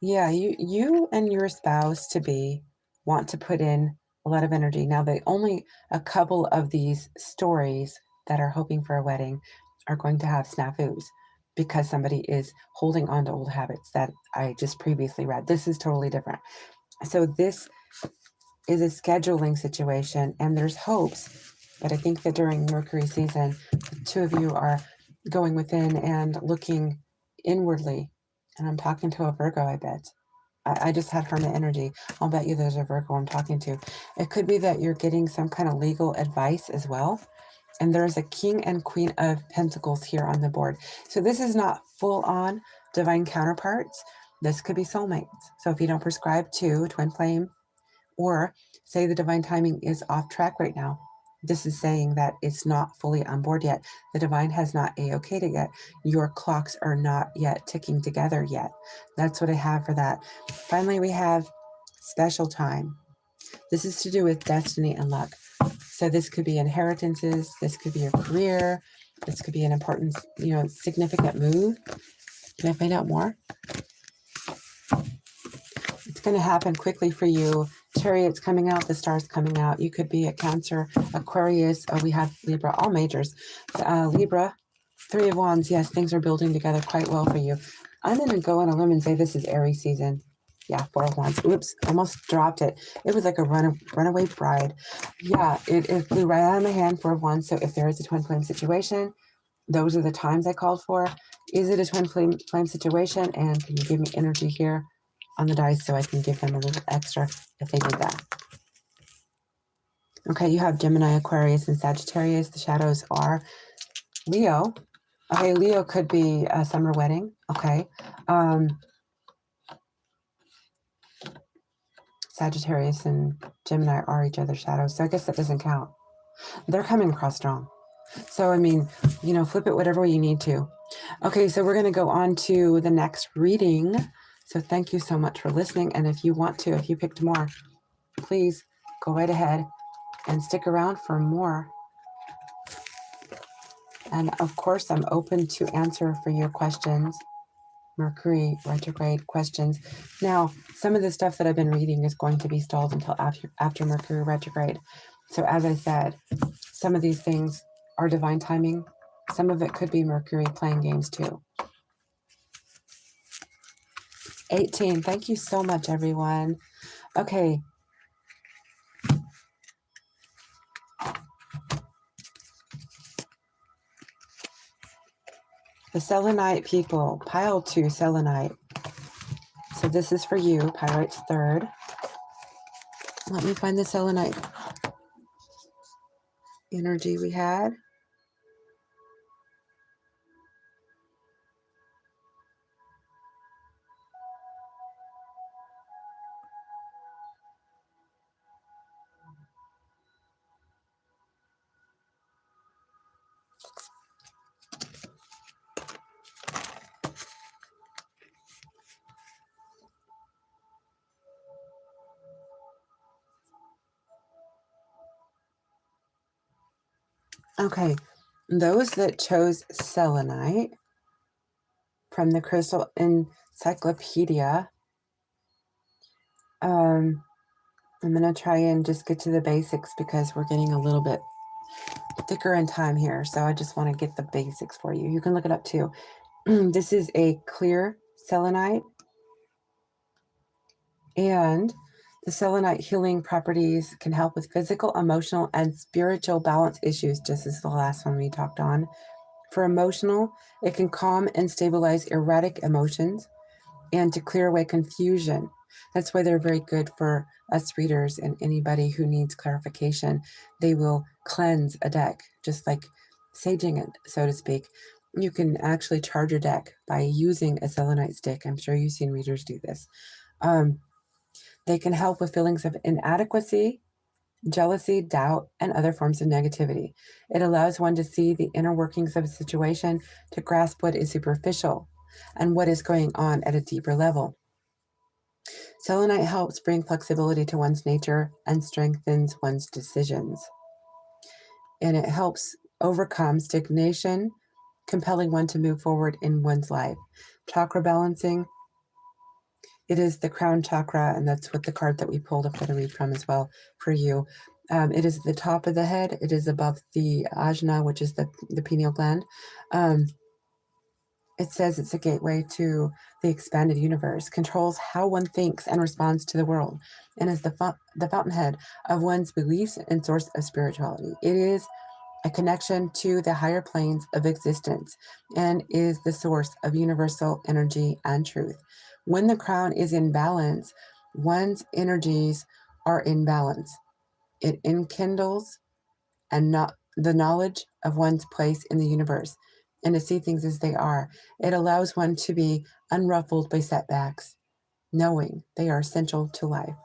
Yeah, you and your spouse to be want to put in a lot of energy. Now, only a couple of these stories that are hoping for a wedding are going to have snafus because somebody is holding on to old habits that I just previously read. This is totally different. So this is a scheduling situation, and there's hopes. But I think that during Mercury season, the two of you are going within and looking inwardly. And I'm talking to a Virgo, I bet. I just had Hermit energy. I'll bet you there's a Virgo I'm talking to. It could be that you're getting some kind of legal advice as well. And there's a King and Queen of Pentacles here on the board. So this is not full-on divine counterparts. This could be soulmates. So if you don't prescribe to twin flame Or say the divine timing is off track right now. This is saying that it's not fully on board yet. The divine has not 𝐴-OK'd it yet. Your clocks are not yet ticking together yet. That's what I have for that. Finally, we have special time. This is to do with destiny and luck. So this could be inheritances. This could be your career. This could be an important, significant move. Can I find out more? It's going to happen quickly for you. Chariot's coming out, the stars coming out. You could be a Cancer, Aquarius. Oh, we have Libra, all majors. Libra, 3 of Wands. Yes, things are building together quite well for you. I'm going to go on a limb and say this is Aries season. Yeah, 4 of Wands. Oops, almost dropped it. It was like a runaway bride. Yeah, it flew right out of my hand, 4 of Wands. So if there is a twin flame situation, those are the times I called for. Is it a twin flame situation? And can you give me energy here on the dice so I can give them a little extra if they did that? Okay, you have Gemini, Aquarius, and Sagittarius. The shadows are Leo. Okay, Leo could be a summer wedding. Okay. Sagittarius and Gemini are each other's shadows, so I guess that doesn't count. They're coming across strong. So, I mean, flip it whatever way you need to. Okay, so we're going to go on to the next reading. So thank you so much for listening. And if you want to, if you picked more, please go right ahead and stick around for more. And of course, I'm open to answer for your questions. Mercury retrograde questions. Now, some of the stuff that I've been reading is going to be stalled until after Mercury retrograde. So as I said, some of these things are divine timing. Some of it could be Mercury playing games too. 18. Thank you so much, everyone. Okay. The selenite people, pile 2 selenite. So this is for you, Pyrite's 3rd. Let me find the selenite energy we had. Okay, those that chose selenite from the Crystal Encyclopedia, I'm going to try and just get to the basics because we're getting a little bit thicker in time here. So I just want to get the basics for you. You can look it up too. This is a clear selenite. And the selenite healing properties can help with physical, emotional, and spiritual balance issues, just as the last one we talked on. For emotional, it can calm and stabilize erratic emotions and to clear away confusion. That's why they're very good for us readers and anybody who needs clarification. They will cleanse a deck, just like saging it, so to speak. You can actually charge your deck by using a selenite stick. I'm sure you've seen readers do this. They can help with feelings of inadequacy, jealousy, doubt, and other forms of negativity. It allows one to see the inner workings of a situation, to grasp what is superficial and what is going on at a deeper level. Selenite helps bring flexibility to one's nature and strengthens one's decisions. And it helps overcome stagnation, compelling one to move forward in one's life. Chakra balancing. It is the crown chakra, and that's what the card that we pulled up to read from as well for you. It is at the top of the head. It is above the ajna, which is the pineal gland. It says it's a gateway to the expanded universe, controls how one thinks and responds to the world, and is the fountainhead of one's beliefs and source of spirituality. It is a connection to the higher planes of existence and is the source of universal energy and truth. When the crown is in balance, one's energies are in balance. It enkindles and not the knowledge of one's place in the universe and to see things as they are. It allows one to be unruffled by setbacks, knowing they are essential to life.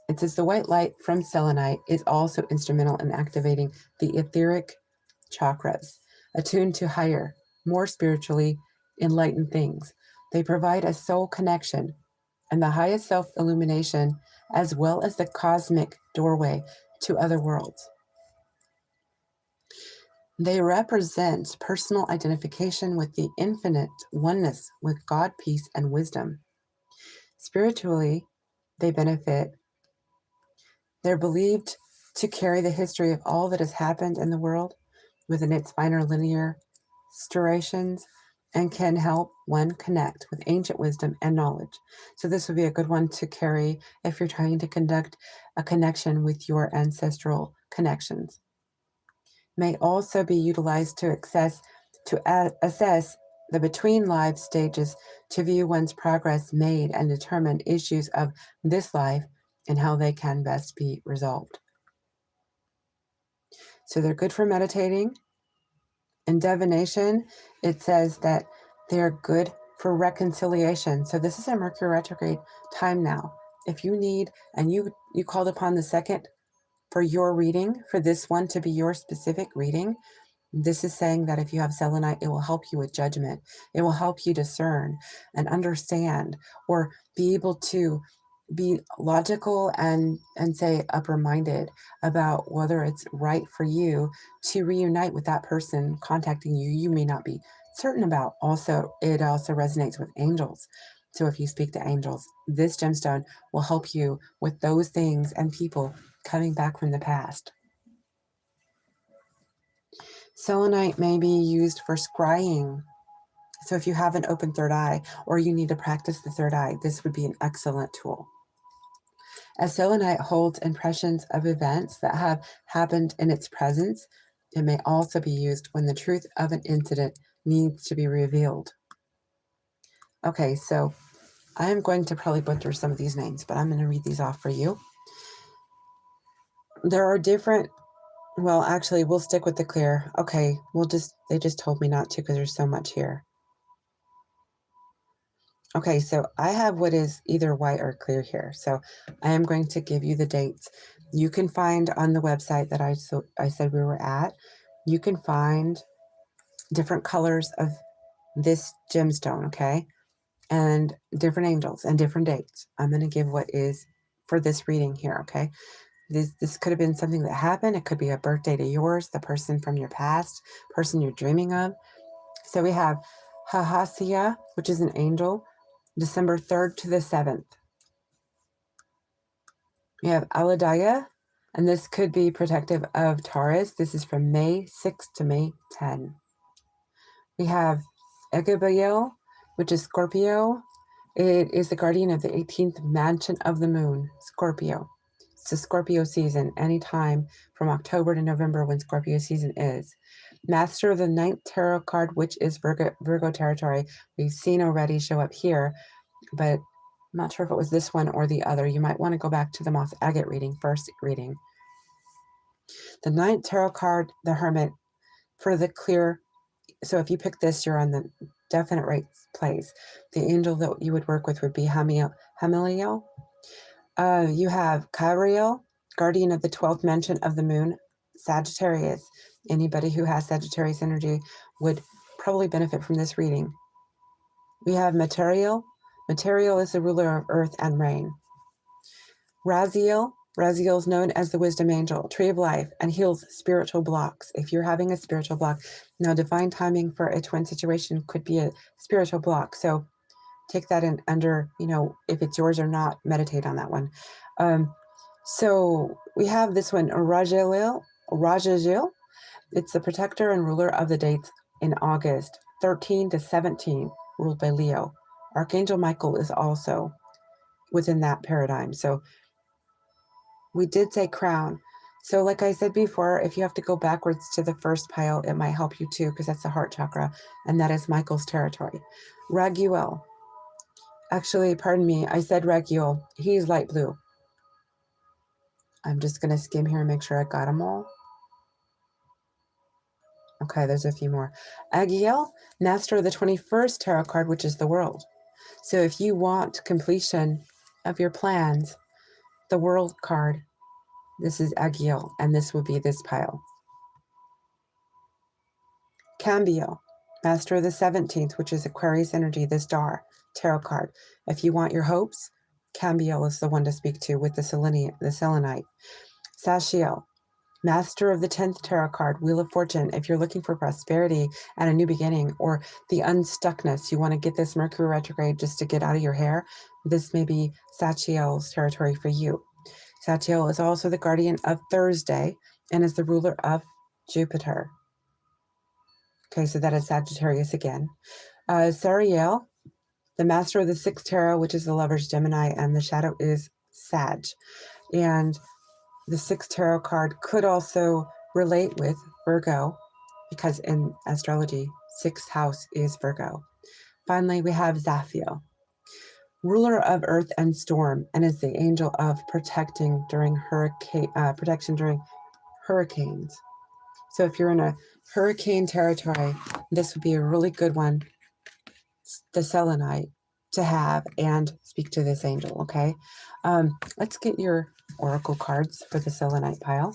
It says the white light from selenite is also instrumental in activating the etheric chakras, attuned to higher, more spiritually enlightened things. They provide a soul connection and the highest self illumination, as well as the cosmic doorway to other worlds. They represent personal identification with the infinite oneness with God, peace, and wisdom. Spiritually, they benefit. They're believed to carry the history of all that has happened in the world within its finer linear striations and can help one connect with ancient wisdom and knowledge. So this would be a good one to carry if you're trying to conduct a connection with your ancestral connections. May also be utilized to assess the between life stages, to view one's progress made and determine issues of this life and how they can best be resolved. So they're good for meditating. In divination, it says that they're good for reconciliation. So this is a Mercury retrograde time now. If you need, and you called upon the second for your reading, for this one to be your specific reading, this is saying that if you have selenite, it will help you with judgment. It will help you discern and understand, or be able to be logical and say upper-minded about whether it's right for you to reunite with that person contacting you. You may not be certain about. Also, it also resonates with angels. So if you speak to angels, this gemstone will help you with those things and people coming back from the past. Selenite may be used for scrying. So if you have an open third eye or you need to practice the third eye, this would be an excellent tool. As selenite holds impressions of events that have happened in its presence, it may also be used when the truth of an incident needs to be revealed. Okay, so I am going to probably butcher some of these names, but I'm going to read these off for you. There are different, well, actually, we'll stick with the clear. Okay, they just told me not to because there's so much here. Okay, so I have what is either white or clear here. So I am going to give you the dates. You can find on the website that I said we were at, you can find different colors of this gemstone, okay? And different angels and different dates. I'm going to give what is for this reading here, okay? This could have been something that happened. It could be a birthday to yours, the person from your past, person you're dreaming of. So we have 𝐻𝐻𝐶𝐵, which is an angel, December 3rd to the 7th. We have 𝐴𝐿𝐴𝐷𝐼𝐴, and this could be protective of Taurus. This is from May 6 to May 10. We have 𝐴𝐵𝐿𝐴𝐷𝐼𝐴, which is Scorpio. It is the guardian of the 18th mansion of the moon, Scorpio. It's the Scorpio season, anytime from October to November when Scorpio season is. Master of the 9th tarot card, which is Virgo territory. We've seen already show up here, but I'm not sure if it was this one or the other. You might want to go back to the Moth Agate reading, first reading. The 9th tarot card, the Hermit, for the clear. So if you pick this, you're on the definite right place. The angel that you would work with would be 𝐴𝐻𝐿𝐴𝐷𝐼𝐴. You have 𝐿𝐴𝐷𝐼𝐴, guardian of the 12th mansion of the moon, Sagittarius. Anybody who has Sagittarius energy would probably benefit from this reading. We have 𝐿. 𝐿 is the ruler of earth and rain. Raziel. Raziel is known as the wisdom angel, tree of life, and heals spiritual blocks. If you're having a spiritual block, now divine timing for a twin situation could be a spiritual block. So take that in under, if it's yours or not, meditate on that one. So we have this one, Raziel. It's the protector and ruler of the dates in August 13 to 17, ruled by Leo. Archangel Michael is also within that paradigm. So we did say crown. So like I said before, if you have to go backwards to the first pile, it might help you too, because that's the heart chakra, and that is Michael's territory. Raguel. Actually, pardon me, I said Raguel. He's light blue. I'm just going to skim here and make sure I got them all. Okay, there's a few more. Agiel, master of the 21st tarot card, which is the world. So if you want completion of your plans, the World card. This is 𝐴𝐴𝐵, and this would be this pile. Cambio, Master of the 17th, which is Aquarius energy, the Star tarot card. If you want your hopes, Cambio is the one to speak to with the selenite. Sachiel, Master of the 10th tarot card, Wheel of Fortune. If you're looking for prosperity and a new beginning, or the unstuckness, you want to get this Mercury retrograde just to get out of your hair, this may be Sachiel's territory for you. Sachiel is also the guardian of Thursday and is the ruler of Jupiter. Okay, so that is Sagittarius again. Sariel, the Master of the 6th tarot, which is the Lover's Gemini, and the shadow is Sag. And the 6th tarot card could also relate with Virgo, because in astrology, 6th house is Virgo. Finally, we have Zaphiel, ruler of earth and storm, and is the angel of protection during hurricanes. So if you're in a hurricane territory, this would be a really good one, the selenite, to have and speak to this angel, okay? Let's get your oracle cards for the selenite pile.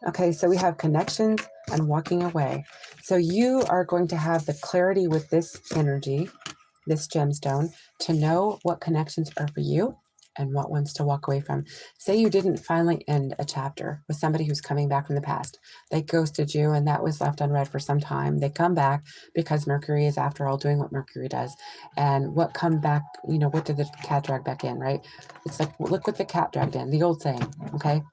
Okay, so we have connections and walking away. So you are going to have the clarity with this energy, this gemstone, to know what connections are for you and what ones to walk away from. Say you didn't finally end a chapter with somebody who's coming back from the past. They ghosted you and that was left unread for some time. They come back because Mercury is, after all, doing what Mercury does. And what come back, you know, what did the cat drag back in, right? It's like, look what the cat dragged in, the old saying, okay?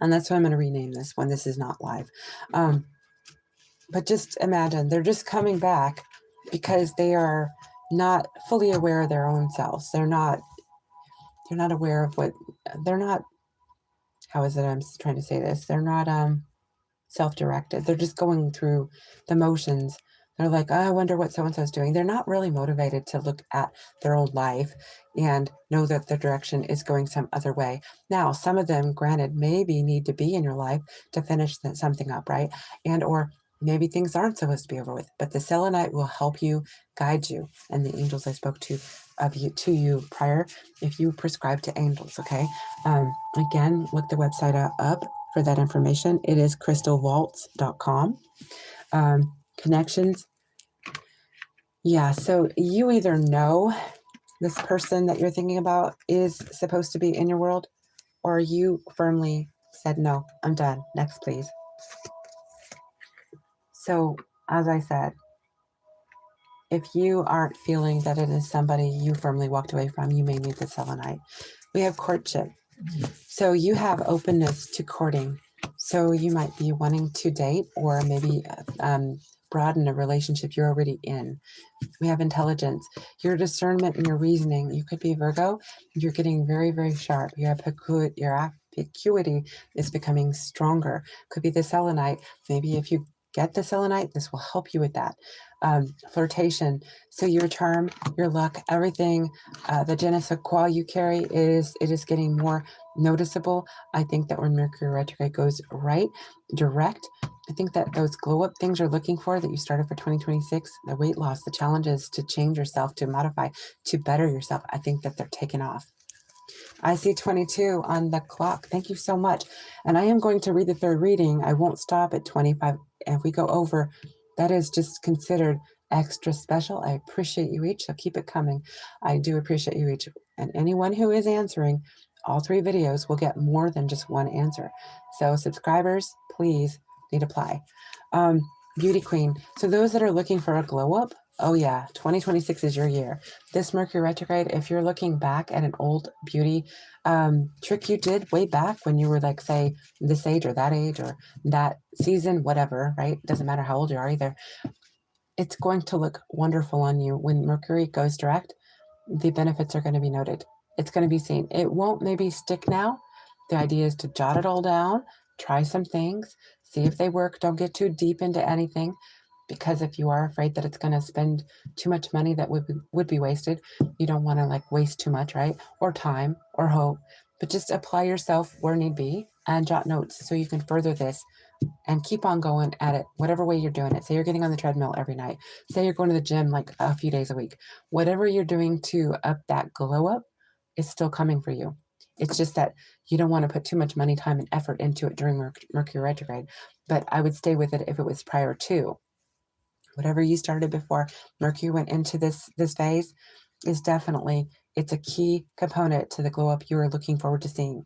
And that's why I'm going to rename this when this is not live. But just imagine, they're just coming back because they are not fully aware of their own selves. They're not aware of what, they're not, how is it I'm trying to say this? They're not self-directed. They're just going through the motions. They're like, oh, I wonder what so-and-so's doing. They're not really motivated to look at their own life and know that the direction is going some other way. Now, some of them, granted, maybe need to be in your life to finish something up, right? And or maybe things aren't supposed to be over with, but the selenite will help you, guide you. And the angels I spoke to you prior, if you prescribe to angels, okay? Again, look the website up for that information. It is crystalvaults.com. Connections. Yeah, so you either know this person that you're thinking about is supposed to be in your world, or you firmly said, no, I'm done. Next, please. So, as I said, if you aren't feeling that it is somebody you firmly walked away from, you may need the selenite. We have courtship. So you have openness to courting. So you might be wanting to date or maybe broaden a relationship you're already in. We have intelligence, your discernment and your reasoning. You could be Virgo. You're getting very, very sharp. Your acuity is becoming stronger. Could be the selenite. Maybe if you get the selenite, this will help you with that. Flirtation. So your charm, your luck, everything, the je ne sais quoi you carry it is getting more noticeable. I think that when Mercury retrograde goes right, direct, I think that those glow up things you're looking for that you started for 2026, the weight loss, the challenges to change yourself, to modify, to better yourself, I think that they're taking off. I see 22 on the clock. Thank you so much. And I am going to read the third reading. I won't stop at 25. And if we go over, that is just considered extra special. I appreciate you each, so keep it coming. I do appreciate you each. And anyone who is answering all 3 videos will get more than just one answer. So subscribers, please need apply. Beauty Queen. So those that are looking for a glow up, oh yeah, 2026 is your year. This Mercury retrograde, if you're looking back at an old beauty trick you did way back when you were like, say, this age or that season, whatever, right? Doesn't matter how old you are either. It's going to look wonderful on you. When Mercury goes direct, the benefits are going to be noted. It's going to be seen. It won't maybe stick now. The idea is to jot it all down, try some things, see if they work. Don't get too deep into anything, because if you are afraid that it's going to spend too much money that would be wasted, you don't want to like waste too much, right? Or time or hope, but just apply yourself where need be and jot notes so you can further this and keep on going at it, whatever way you're doing it. Say you're getting on the treadmill every night. Say you're going to the gym like a few days a week. Whatever you're doing to up that glow up is still coming for you. It's just that you don't want to put too much money, time, and effort into it during Mercury retrograde. But I would stay with it if it was prior to. Whatever you started before Mercury went into this phase is definitely, it's a key component to the glow up you are looking forward to seeing.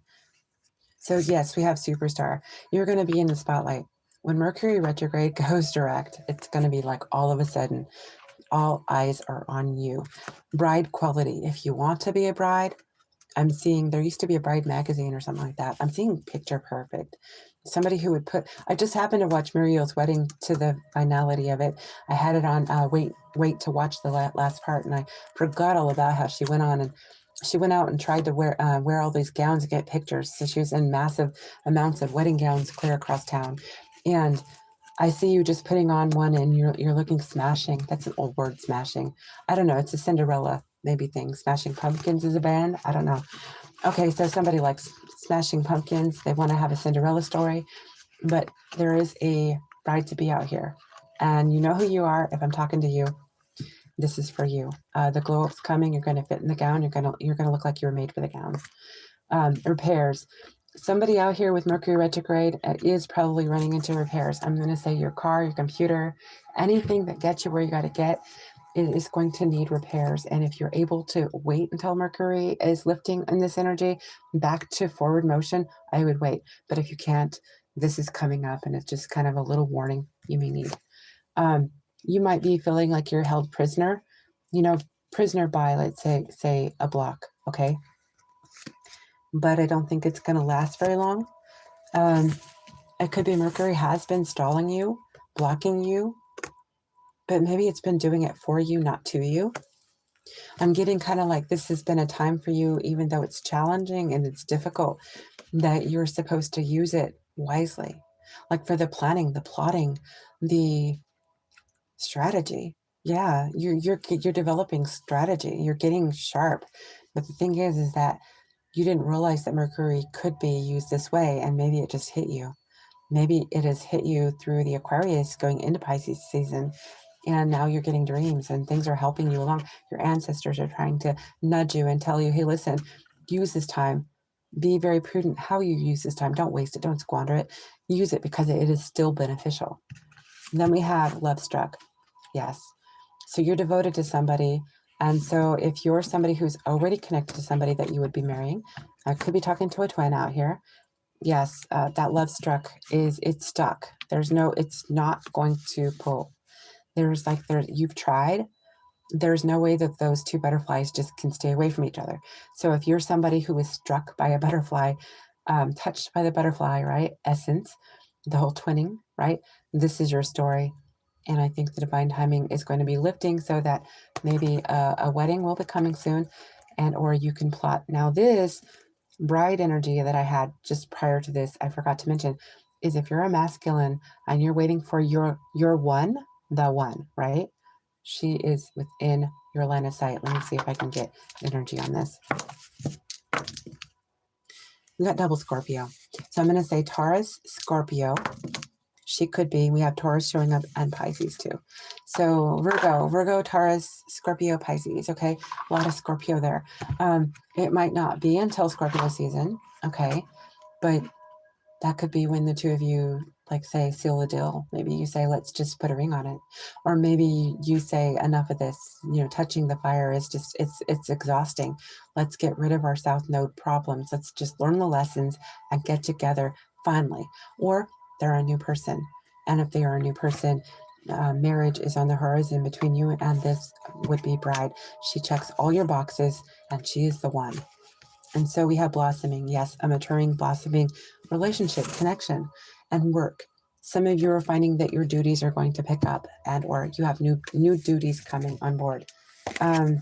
So yes, we have superstar. You're going to be in the spotlight. When Mercury retrograde goes direct, it's going to be like all of a sudden, all eyes are on you. Bride quality. If you want to be a bride, I'm seeing, there used to be a bride magazine or something like that. I'm seeing picture perfect. Somebody who would put, I just happened to watch Muriel's wedding to the finality of it. I had it on wait to watch the last part, and I forgot all about how she went on and she went out and tried to wear all these gowns and get pictures. So she was in massive amounts of wedding gowns clear across town. And I see you just putting on one and you're looking smashing. That's an old word, smashing. I don't know. It's a Cinderella maybe thing. Smashing Pumpkins is a band. I don't know. Okay, so somebody likes Smashing Pumpkins. They want to have a Cinderella story. But there is a bride to be out here. And you know who you are. If I'm talking to you, this is for you. The glow up's coming. You're going to fit in the gown. You're going to look like you were made for the gown. Repairs. Somebody out here with Mercury retrograde is probably running into repairs. I'm going to say your car, your computer, anything that gets you where you got to get, it is going to need repairs. And if you're able to wait until Mercury is lifting in this energy back to forward motion, I would wait. But if you can't, this is coming up, and it's just kind of a little warning you may need. You might be feeling like you're held prisoner, prisoner by, let's say a block, okay? But I don't think it's going to last very long. It could be Mercury has been stalling you, blocking you, but maybe it's been doing it for you, not to you. I'm getting kind of like this has been a time for you, even though it's challenging and it's difficult, that you're supposed to use it wisely. Like for the planning, the plotting, the strategy. Yeah, you're developing strategy. You're getting sharp. But the thing is that you didn't realize that Mercury could be used this way, and maybe it just hit you. Maybe it has hit you through the Aquarius going into Pisces season, and now you're getting dreams and things are helping you along. Your ancestors are trying to nudge you and tell you, hey, listen, use this time. Be very prudent how you use this time. Don't waste it. Don't squander it. Use it because it is still beneficial. And then we have love struck. Yes. So you're devoted to somebody. And so if you're somebody who's already connected to somebody that you would be marrying, I could be talking to a twin out here. Yes, that love struck it's stuck. It's not going to pull. You've tried. There's no way that those two butterflies just can stay away from each other. So if you're somebody who is struck by a butterfly, touched by the butterfly, right? Essence, the whole twinning, right? This is your story. And I think the divine timing is going to be lifting so that maybe a wedding will be coming soon, or you can plot. Now this bride energy that I had just prior to this, I forgot to mention, is if you're a masculine and you're waiting for your one, the one, right? She is within your line of sight. Let me see if I can get energy on this. We got double Scorpio. So I'm going to say Taurus, Scorpio. She could be. We have Taurus showing up and Pisces too. So Virgo, Taurus, Scorpio, Pisces. Okay, a lot of Scorpio there. It might not be until Scorpio season. Okay, but that could be when the two of you, like, say, seal a deal. Maybe you say, let's just put a ring on it. Or maybe you say, enough of this, touching the fire is just, it's exhausting. Let's get rid of our South Node problems. Let's just learn the lessons and get together finally. Or they're a new person. And if they are a new person, marriage is on the horizon between you and this would-be bride. She checks all your boxes and she is the one. And so we have blossoming. Yes, a maturing, blossoming relationship, connection, and work. Some of you are finding that your duties are going to pick up, and or you have new duties coming on board. I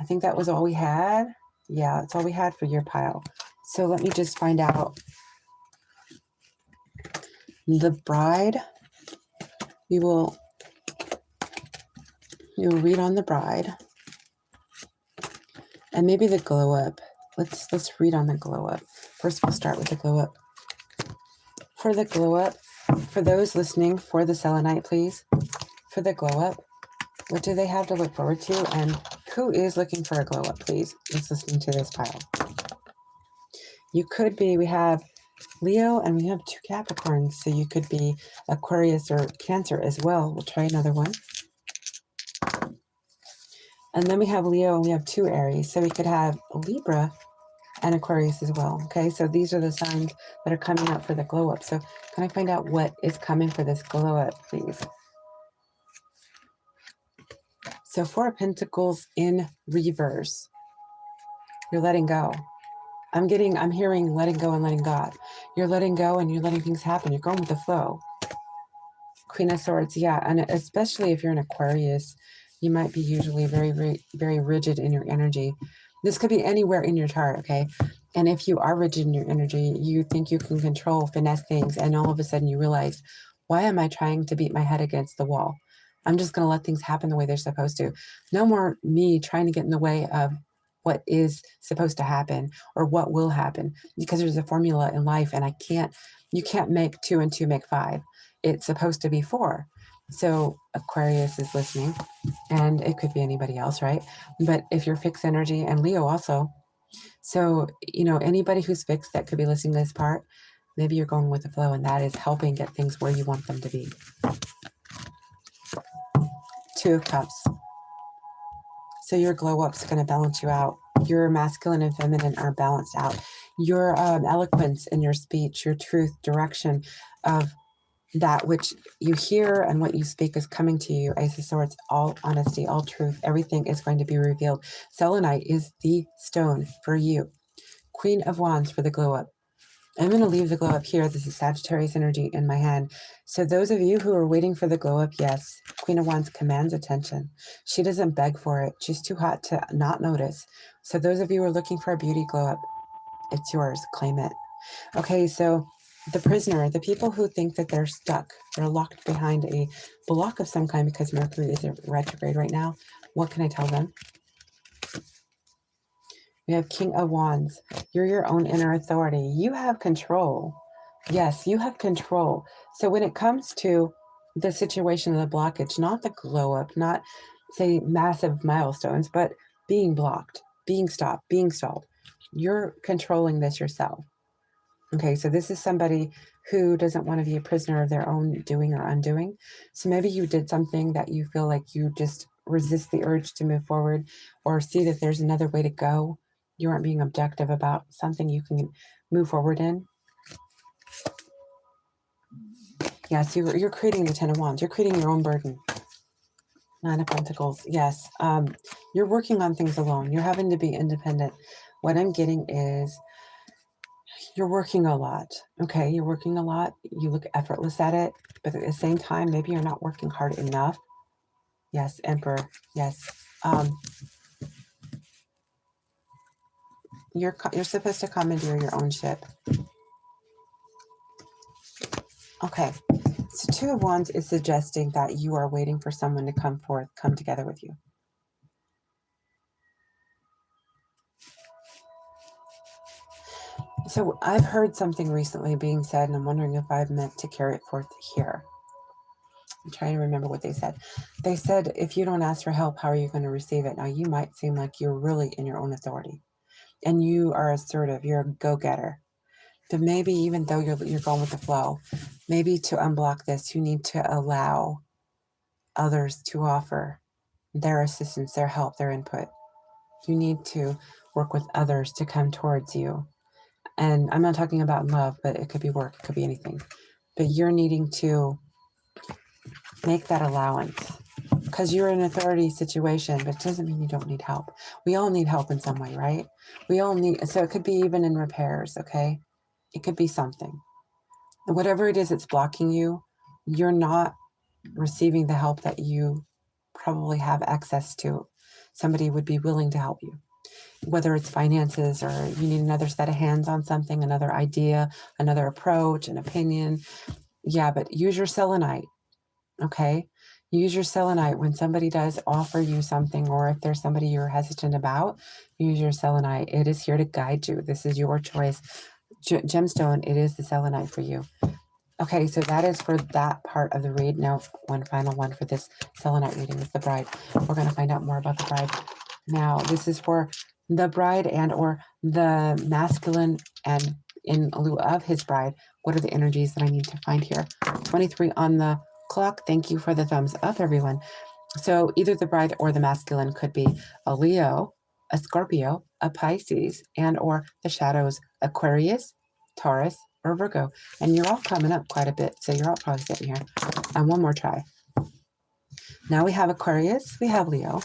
think that was all we had. Yeah, that's all we had for your pile. So let me just find out. The bride, you'll read on the bride. And maybe the glow up. Let's read on the glow up. First, we'll start with the glow up. For the glow up, for those listening, for the selenite, please. For the glow up, what do they have to look forward to, and Who is looking for a glow up, please? Let's listen to this pile. You could be, we have Leo and we have 2 Capricorns. So you could be Aquarius or Cancer as well. We'll try another one. And then we have Leo and we have 2 Aries. So we could have Libra and Aquarius as well. Okay, so these are the signs that are coming up for the glow up. So can I find out what is coming for this glow up, please? So 4 of Pentacles in reverse. You're letting go. I'm hearing letting go and letting God. You're letting go and you're letting things happen. You're going with the flow. Queen of Swords, yeah. And especially if you're an Aquarius, you might be usually very, very, very rigid in your energy. This could be anywhere in your chart, okay? And if you are rigid in your energy, you think you can control, finesse things, and all of a sudden you realize, why am I trying to beat my head against the wall? I'm just going to let things happen the way they're supposed to. No more me trying to get in the way of what is supposed to happen or what will happen, because there's a formula in life, and you can't make 2 and 2 make 5. It's supposed to be 4. So Aquarius is listening, and it could be anybody else, right? But if you're fixed energy, and Leo also, so, you know, anybody who's fixed that could be listening to this part, maybe you're going with the flow, and that is helping get things where you want them to be. 2 of Cups. So your glow up's going to balance you out. Your masculine and feminine are balanced out. Your eloquence in your speech, your truth, direction of that which you hear and what you speak is coming to you. Ace of Swords, all honesty, all truth, everything is going to be revealed. Selenite is the stone for you. Queen of Wands for the glow up. I'm going to leave the glow up here. This is Sagittarius energy in my hand. So those of you who are waiting for the glow up, yes, Queen of Wands commands attention. She doesn't beg for it. She's too hot to not notice. So those of you who are looking for a beauty glow up, it's yours. Claim it. Okay, so the prisoner, the people who think that they're stuck, they're locked behind a block of some kind because Mercury is retrograde right now. What can I tell them? We have King of Wands. You're your own inner authority. You have control. Yes, you have control. So when it comes to the situation of the blockage, not the glow up, not say massive milestones, but being blocked, being stopped, being stalled, you're controlling this yourself. Okay, so this is somebody who doesn't want to be a prisoner of their own doing or undoing. So maybe you did something that you feel like you just resist the urge to move forward, or see that there's another way to go. You aren't being objective about something you can move forward in. Yes, you're creating the 10 of Wands. You're creating your own burden. 9 of Pentacles. Yes, you're working on things alone. You're having to be independent. What I'm getting is you're working a lot. Okay, you're working a lot. You look effortless at it, but at the same time, maybe you're not working hard enough. Yes, Emperor. Yes. You're supposed to commandeer your own ship. Okay, so 2 of Wands is suggesting that you are waiting for someone to come forth, come together with you. So I've heard something recently being said, and I'm wondering if I've meant to carry it forth here. I'm trying to remember what they said. They said, if you don't ask for help, how are you going to receive it? Now, you might seem like you're really in your own authority, and you are assertive. You're a go-getter. But maybe even though you're going with the flow, maybe to unblock this, you need to allow others to offer their assistance, their help, their input. You need to work with others to come towards you. And I'm not talking about love, but it could be work, it could be anything. But you're needing to make that allowance, because you're in an authority situation, but it doesn't mean you don't need help. We all need help in some way, right? We all need, so it could be even in repairs, okay? It could be something. Whatever it is that's blocking you, you're not receiving the help that you probably have access to. Somebody would be willing to help you, whether it's finances, or you need another set of hands on something, another idea, another approach, an opinion. Yeah, but use your selenite, okay? Use your selenite when somebody does offer you something, or if there's somebody you're hesitant about, use your selenite. It is here to guide you. This is your choice. Gemstone, it is the selenite for you. Okay, so that is for that part of the read. Now, one final one for this selenite reading is the bride. We're going to find out more about the bride. Now, this is for the bride and or the masculine, and in lieu of his bride. What are the energies that I need to find here? 23 on the clock. Thank you for the thumbs up, everyone. So either the bride or the masculine could be a Leo, a Scorpio, a Pisces, and or the shadows Aquarius, Taurus, or Virgo. And you're all coming up quite a bit, so you're all probably sitting here. And one more try. Now we have Aquarius, we have Leo.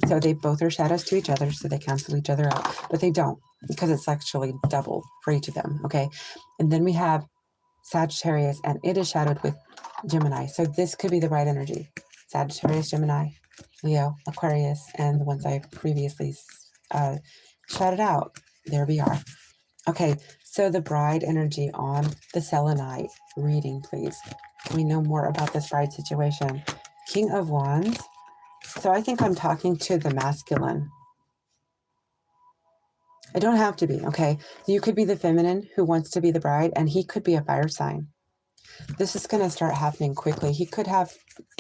So they both are shadows to each other, so they cancel each other out. But they don't, because it's actually double for each of them, okay? And then we have Sagittarius, and it is shadowed with Gemini. So this could be the right energy. Sagittarius, Gemini, Leo, Aquarius, and the ones I previously shouted out. There we are. Okay, so the bride energy on the selenite reading, please. Can we know more about this bride situation? King of Wands. So I think I'm talking to the masculine. I don't have to be, okay? You could be the feminine who wants to be the bride, and he could be a fire sign. This is going to start happening quickly. He could have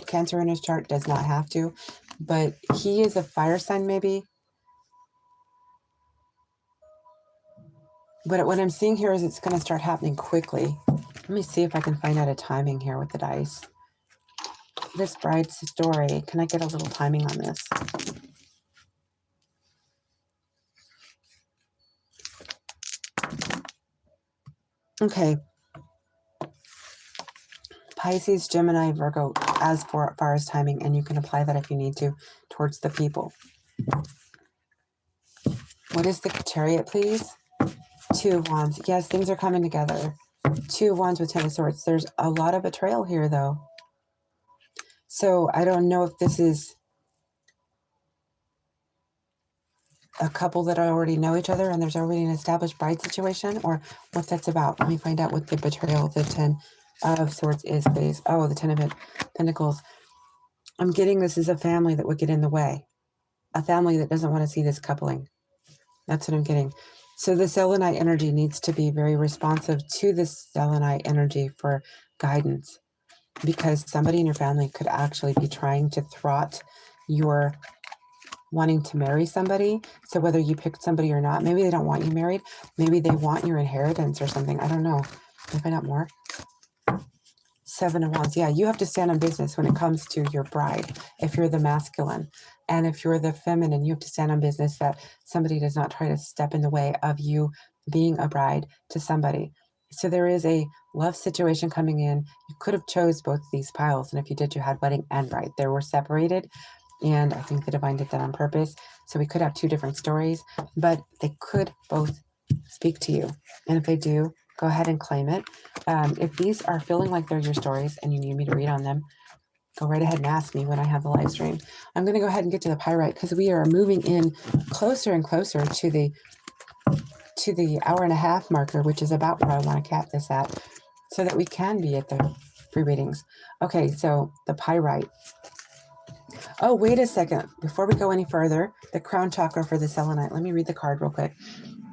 Cancer in his chart, does not have to, but he is a fire sign maybe. But what I'm seeing here is it's going to start happening quickly. Let me see if I can find out a timing here with the dice. This bride's story, can I get a little timing on this? Okay. Pisces, Gemini, Virgo, as far as timing, and you can apply that if you need to towards the people. What is the Chariot, please? Two of Wands. Yes, things are coming together. Two of Wands with Ten of Swords. There's a lot of betrayal here, though. So I don't know if this is a couple that already know each other and there's already an established bride situation, or what that's about. Let me find out what the betrayal of the Ten of Swords is, please. Oh, the Ten of Pentacles. I'm getting this is a family that would get in the way. A family that doesn't want to see this coupling. That's what I'm getting. So the selenite energy needs to be very responsive to this selenite energy for guidance, because somebody in your family could actually be trying to thwart your wanting to marry somebody. So whether you picked somebody or not, maybe they don't want you married. Maybe they want your inheritance or something. I don't know. Can I find out more? Seven of Wands. Yeah, you have to stand on business when it comes to your bride. If you're the masculine, and if you're the feminine, you have to stand on business that somebody does not try to step in the way of you being a bride to somebody. So there is a love situation coming in. You could have chose both these piles, and if you did, you had wedding and bride. They were separated, and I think the divine did that on purpose. So we could have two different stories, but they could both speak to you. And if they do, go ahead and claim it. If these are feeling like they're your stories and you need me to read on them, go right ahead and ask me when I have the live stream. I'm going to go ahead and get to the pyrite because we are moving in closer and closer to the hour and a half marker, which is about where I want to cap this at, so that we can be at the free readings. Okay, so the pyrite. Oh, wait a second. Before we go any further, the crown chakra for the selenite. Let me read the card real quick.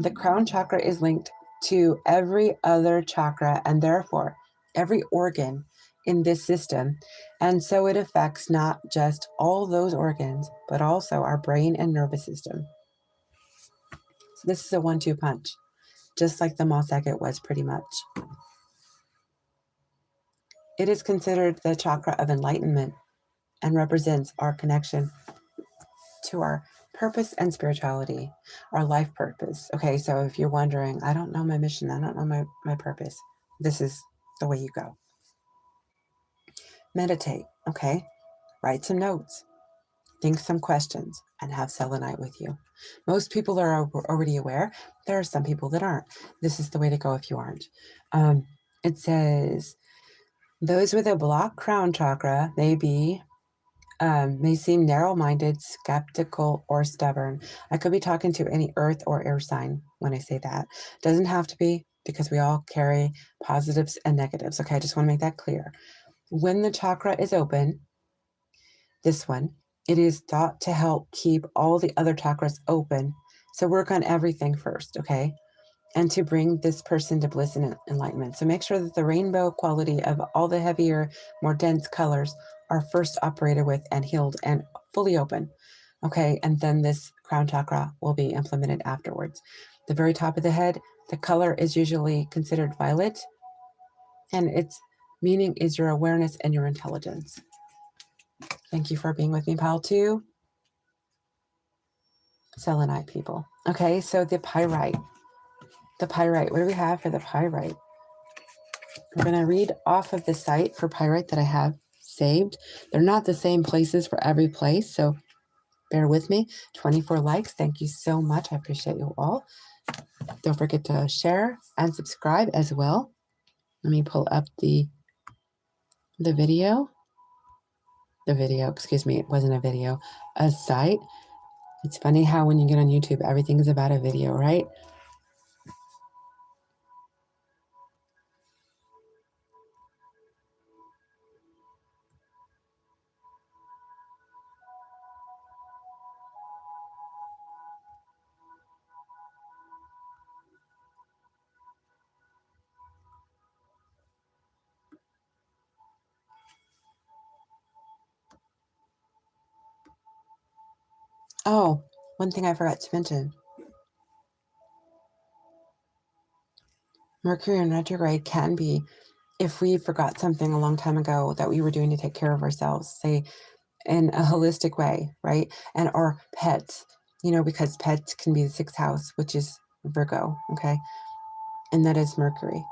The crown chakra is linked to every other chakra and therefore every organ in this system. And so it affects not just all those organs, but also our brain and nervous system. So this is a 1-2 punch, just like the 𝐼𝐴𝐸𝐾 was pretty much. It is considered the chakra of enlightenment and represents our connection to our purpose and spirituality, our life purpose. Okay, so if you're wondering, I don't know my mission, I don't know my purpose, this is the way you go. Meditate, okay? Write some notes, think some questions, and have selenite with you. Most people are already aware. There are some people that aren't. This is the way to go if you aren't. It says, those with a blocked crown chakra may seem narrow-minded, skeptical, or stubborn. I could be talking to any earth or air sign when I say that. Doesn't have to be, because we all carry positives and negatives. Okay, I just want to make that clear. When the chakra is open, this one, it is thought to help keep all the other chakras open. So work on everything first, okay? And to bring this person to bliss and enlightenment. So make sure that the rainbow quality of all the heavier, more dense colors are first operated with and healed and fully open. Okay, and then this crown chakra will be implemented afterwards. The very top of the head, the color is usually considered violet, and its meaning is your awareness and your intelligence. Thank you for being with me, pile 2. Selenite people. Okay, so the pyrite. The pyrite. What do we have for the pyrite? I'm going to read off of the site for pyrite that I have saved. They're not the same places for every place, so bear with me. 24 likes. Thank you so much. I appreciate you all. Don't forget to share and subscribe as well. Let me pull up the video. The video, excuse me, it wasn't a video, a site. It's funny how when you get on YouTube, everything is about a video, right? Oh, one thing I forgot to mention. Mercury in retrograde can be, if we forgot something a long time ago that we were doing to take care of ourselves, say in a holistic way, right? And or pets, you know, because pets can be the 6th house, which is Virgo, okay? And that is Mercury.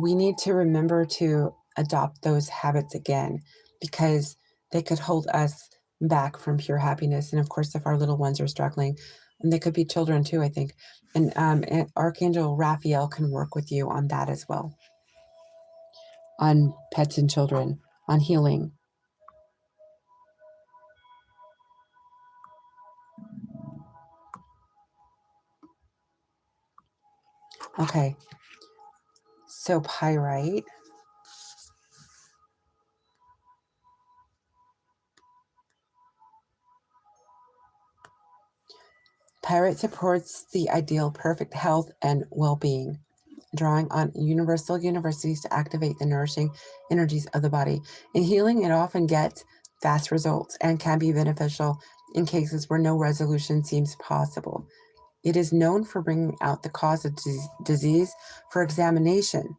We need to remember to adopt those habits again, because they could hold us back from pure happiness. And of course, if our little ones are struggling, and they could be children too, I think. And Archangel Raphael can work with you on that as well, on pets and children, on healing. Okay, so pyrite. Pyrite supports the ideal perfect health and well-being, drawing on universal universities to activate the nourishing energies of the body. In healing, it often gets fast results and can be beneficial in cases where no resolution seems possible. It is known for bringing out the cause of disease for examination,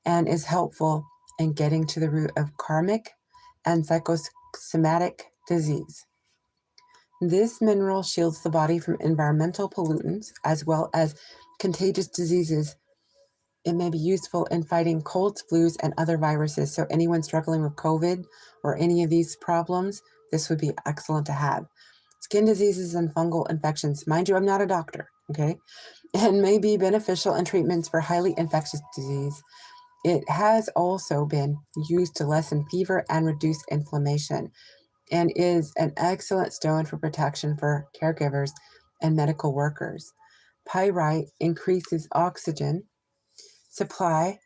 and is helpful in getting to the root of karmic and psychosomatic disease. This mineral shields the body from environmental pollutants as well as contagious diseases. It may be useful in fighting colds, flus, and other viruses. So anyone struggling with COVID or any of these problems, this would be excellent to have. Skin diseases and fungal infections. Mind you, I'm not a doctor, okay? And may be beneficial in treatments for highly infectious disease. It has also been used to lessen fever and reduce inflammation, and is an excellent stone for protection for caregivers and medical workers. Pyrite increases oxygen supply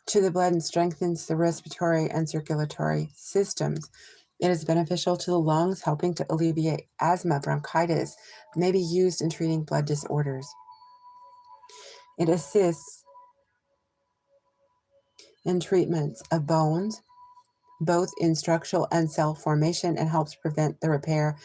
to the blood and strengthens the respiratory and circulatory systems. It is beneficial to the lungs, helping to alleviate asthma, bronchitis, may be used in treating blood disorders. It assists in treatments of bones, both in structural and cell formation, and helps prevent the repair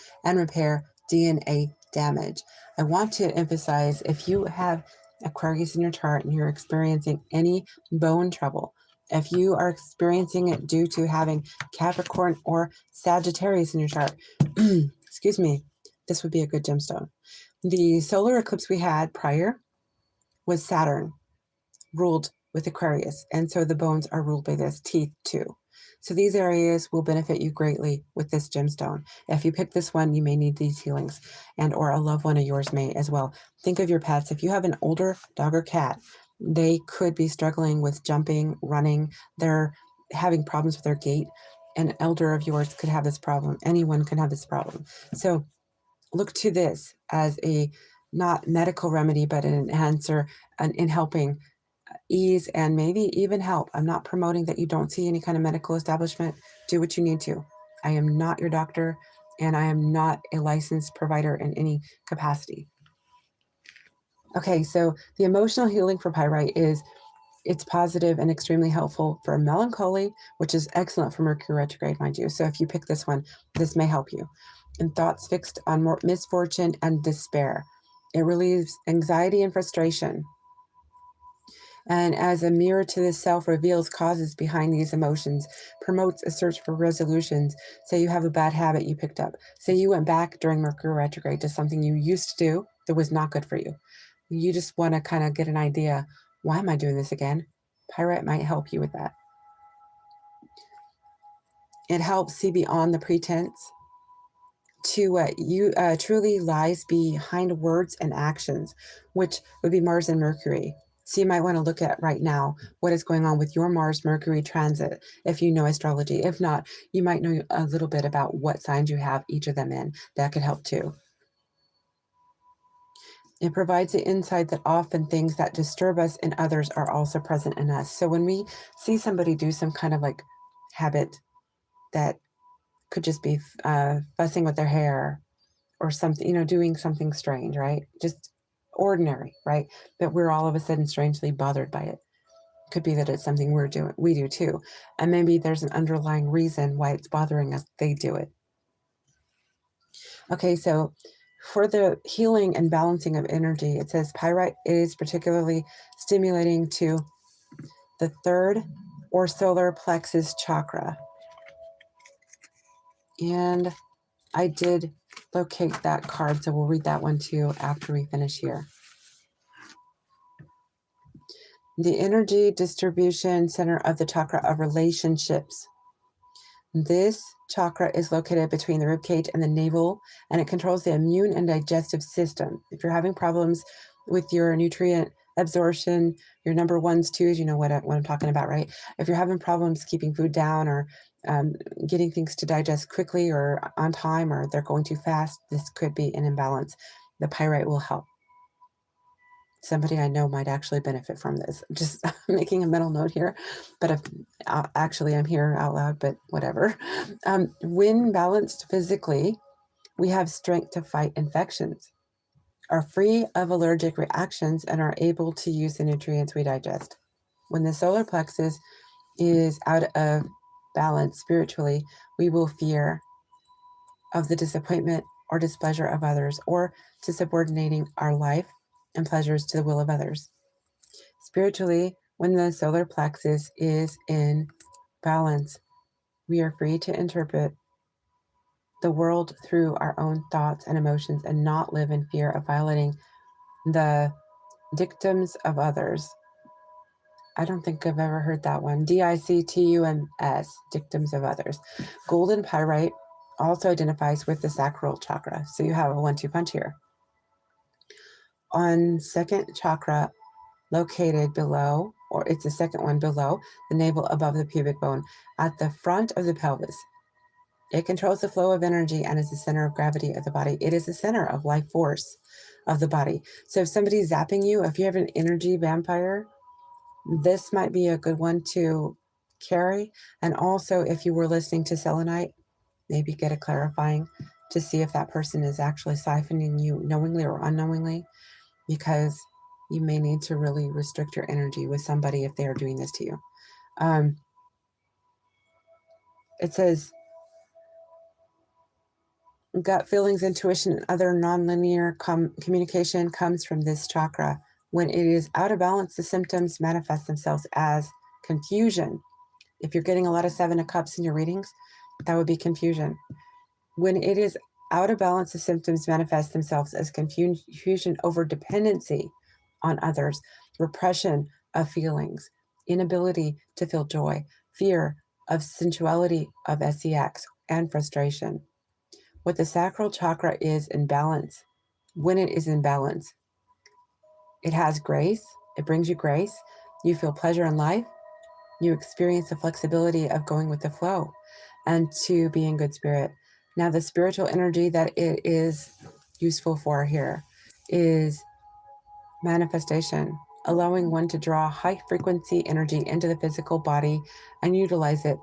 DNA damage. I want to emphasize, if you have Aquarius in your chart and you're experiencing any bone trouble, if you are experiencing it due to having Capricorn or Sagittarius in your chart, excuse me, this would be a good gemstone. The solar eclipse we had prior was Saturn, ruled with Aquarius, and so the bones are ruled by this, teeth too. So these areas will benefit you greatly with this gemstone. If you pick this one, you may need these healings, and or a loved one of yours may as well. Think of your pets. If you have an older dog or cat, they could be struggling with jumping, running. They're having problems with their gait. An elder of yours could have this problem. Anyone can have this problem. So look to this as a not medical remedy, but an answer in helping ease and maybe even help. I'm not promoting that you don't see any kind of medical establishment. Do what you need to. I am not your doctor, and I am not a licensed provider in any capacity. Okay, so the emotional healing for pyrite is, it's positive and extremely helpful for melancholy, which is excellent for Mercury retrograde, mind you. So if you pick this one, this may help you. and thoughts fixed on misfortune and despair. It relieves anxiety and frustration. And as a mirror to the self, reveals causes behind these emotions, promotes a search for resolutions. Say you have a bad habit you picked up. Say you went back during Mercury retrograde to something you used to do that was not good for you. You just want to kind of get an idea, why am I doing this again? Pyrite might help you with that. It helps see beyond the pretense to what you truly lies behind words and actions, which would be Mars and Mercury. So you might want to look at right now what is going on with your Mars-Mercury transit, if you know astrology. If not, you might know a little bit about what signs you have each of them in. That could help too. It provides the insight that often things that disturb us in others are also present in us. So when we see somebody do some kind of like habit that could just be fussing with their hair or something, doing something strange, right? Just ordinary, right? But we're all of a sudden strangely bothered by it. Could be that it's something we do too. And maybe there's an underlying reason why it's bothering us. They do it. Okay, so for the healing and balancing of energy, it says pyrite is particularly stimulating to the third or solar plexus chakra. And I did locate that card, so we'll read that one too after we finish here. The energy distribution center of the chakra of relationships. This chakra is located between the ribcage and the navel, and it controls the immune and digestive system. If you're having problems with your nutrient absorption, your number ones, twos, you know what I'm talking about, right? If you're having problems keeping food down or getting things to digest quickly or on time, or they're going too fast, this could be an imbalance. The pyrite will help. Somebody I know might actually benefit from this. Just making a mental note here, but if actually I'm here out loud, but whatever. When balanced physically, we have strength to fight infections, are free of allergic reactions, and are able to use the nutrients we digest. When the solar plexus is out of balance spiritually, we will fear of the disappointment or displeasure of others, or to subordinating our life and pleasures to the will of others. Spiritually, when the solar plexus is in balance, we are free to interpret the world through our own thoughts and emotions and not live in fear of violating the dictums of others. I don't think I've ever heard that one. 𝐷𝐼CTUMS, dictums of others. Golden pyrite also identifies with the sacral chakra. So you have a 1-2 punch here. On second chakra, located below, or it's the second one below, the navel above the pubic bone, at the front of the pelvis. It controls the flow of energy and is the center of gravity of the body. It is the center of life force of the body. So if somebody's zapping you, if you have an energy vampire, this might be a good one to carry. And also, if you were listening to selenite, maybe get a clarifying to see if that person is actually siphoning you knowingly or unknowingly, because you may need to really restrict your energy with somebody if they are doing this to you. It says, gut feelings, intuition, and other nonlinear communication comes from this chakra. When it is out of balance, the symptoms manifest themselves as confusion. If you're getting a lot of 7 of Cups in your readings, that would be confusion. When it is out of balance, the symptoms manifest themselves as confusion over dependency on others, repression of feelings, inability to feel joy, fear of sensuality of sex, and frustration. What the sacral chakra is in balance, when it is in balance, it has grace, it brings you grace, you feel pleasure in life, you experience the flexibility of going with the flow, and to be in good spirit. Now, the spiritual energy that it is useful for here is manifestation, allowing one to draw high frequency energy into the physical body and utilize it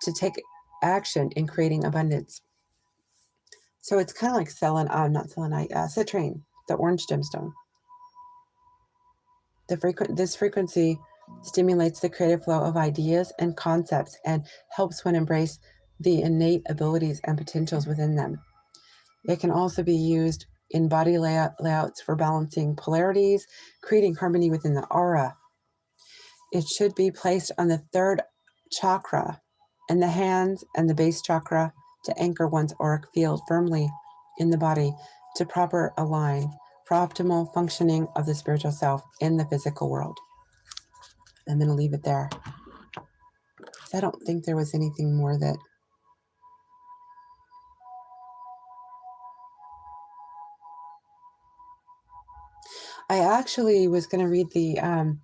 to take action in creating abundance. So it's kind of like citrine, the orange gemstone. This frequency stimulates the creative flow of ideas and concepts and helps one embrace the innate abilities and potentials within them. It can also be used in body layouts for balancing polarities, creating harmony within the aura. It should be placed on the third chakra in the hands and the base chakra to anchor one's auric field firmly in the body to proper align for optimal functioning of the spiritual self in the physical world. I'm going to leave it there. I don't think there was anything more that I actually was going to read the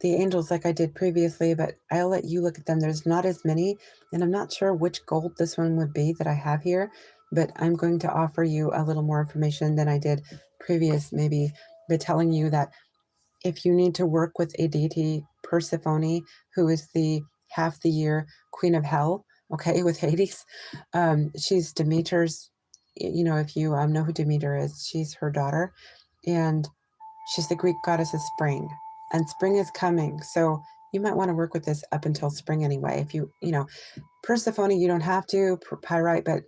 angels like I did previously, but I'll let you look at them. There's not as many, and I'm not sure which gold this one would be that I have here, but I'm going to offer you a little more information than I did previous, maybe by telling you that if you need to work with a deity, Persephone, who is the half the year queen of hell, okay, with Hades, she's Demeter's, you know, if you know who Demeter is, she's her daughter, and she's the Greek goddess of spring, and spring is coming. So you might want to work with this up until spring anyway. If you know, Persephone, you don't have to, Pyrite, but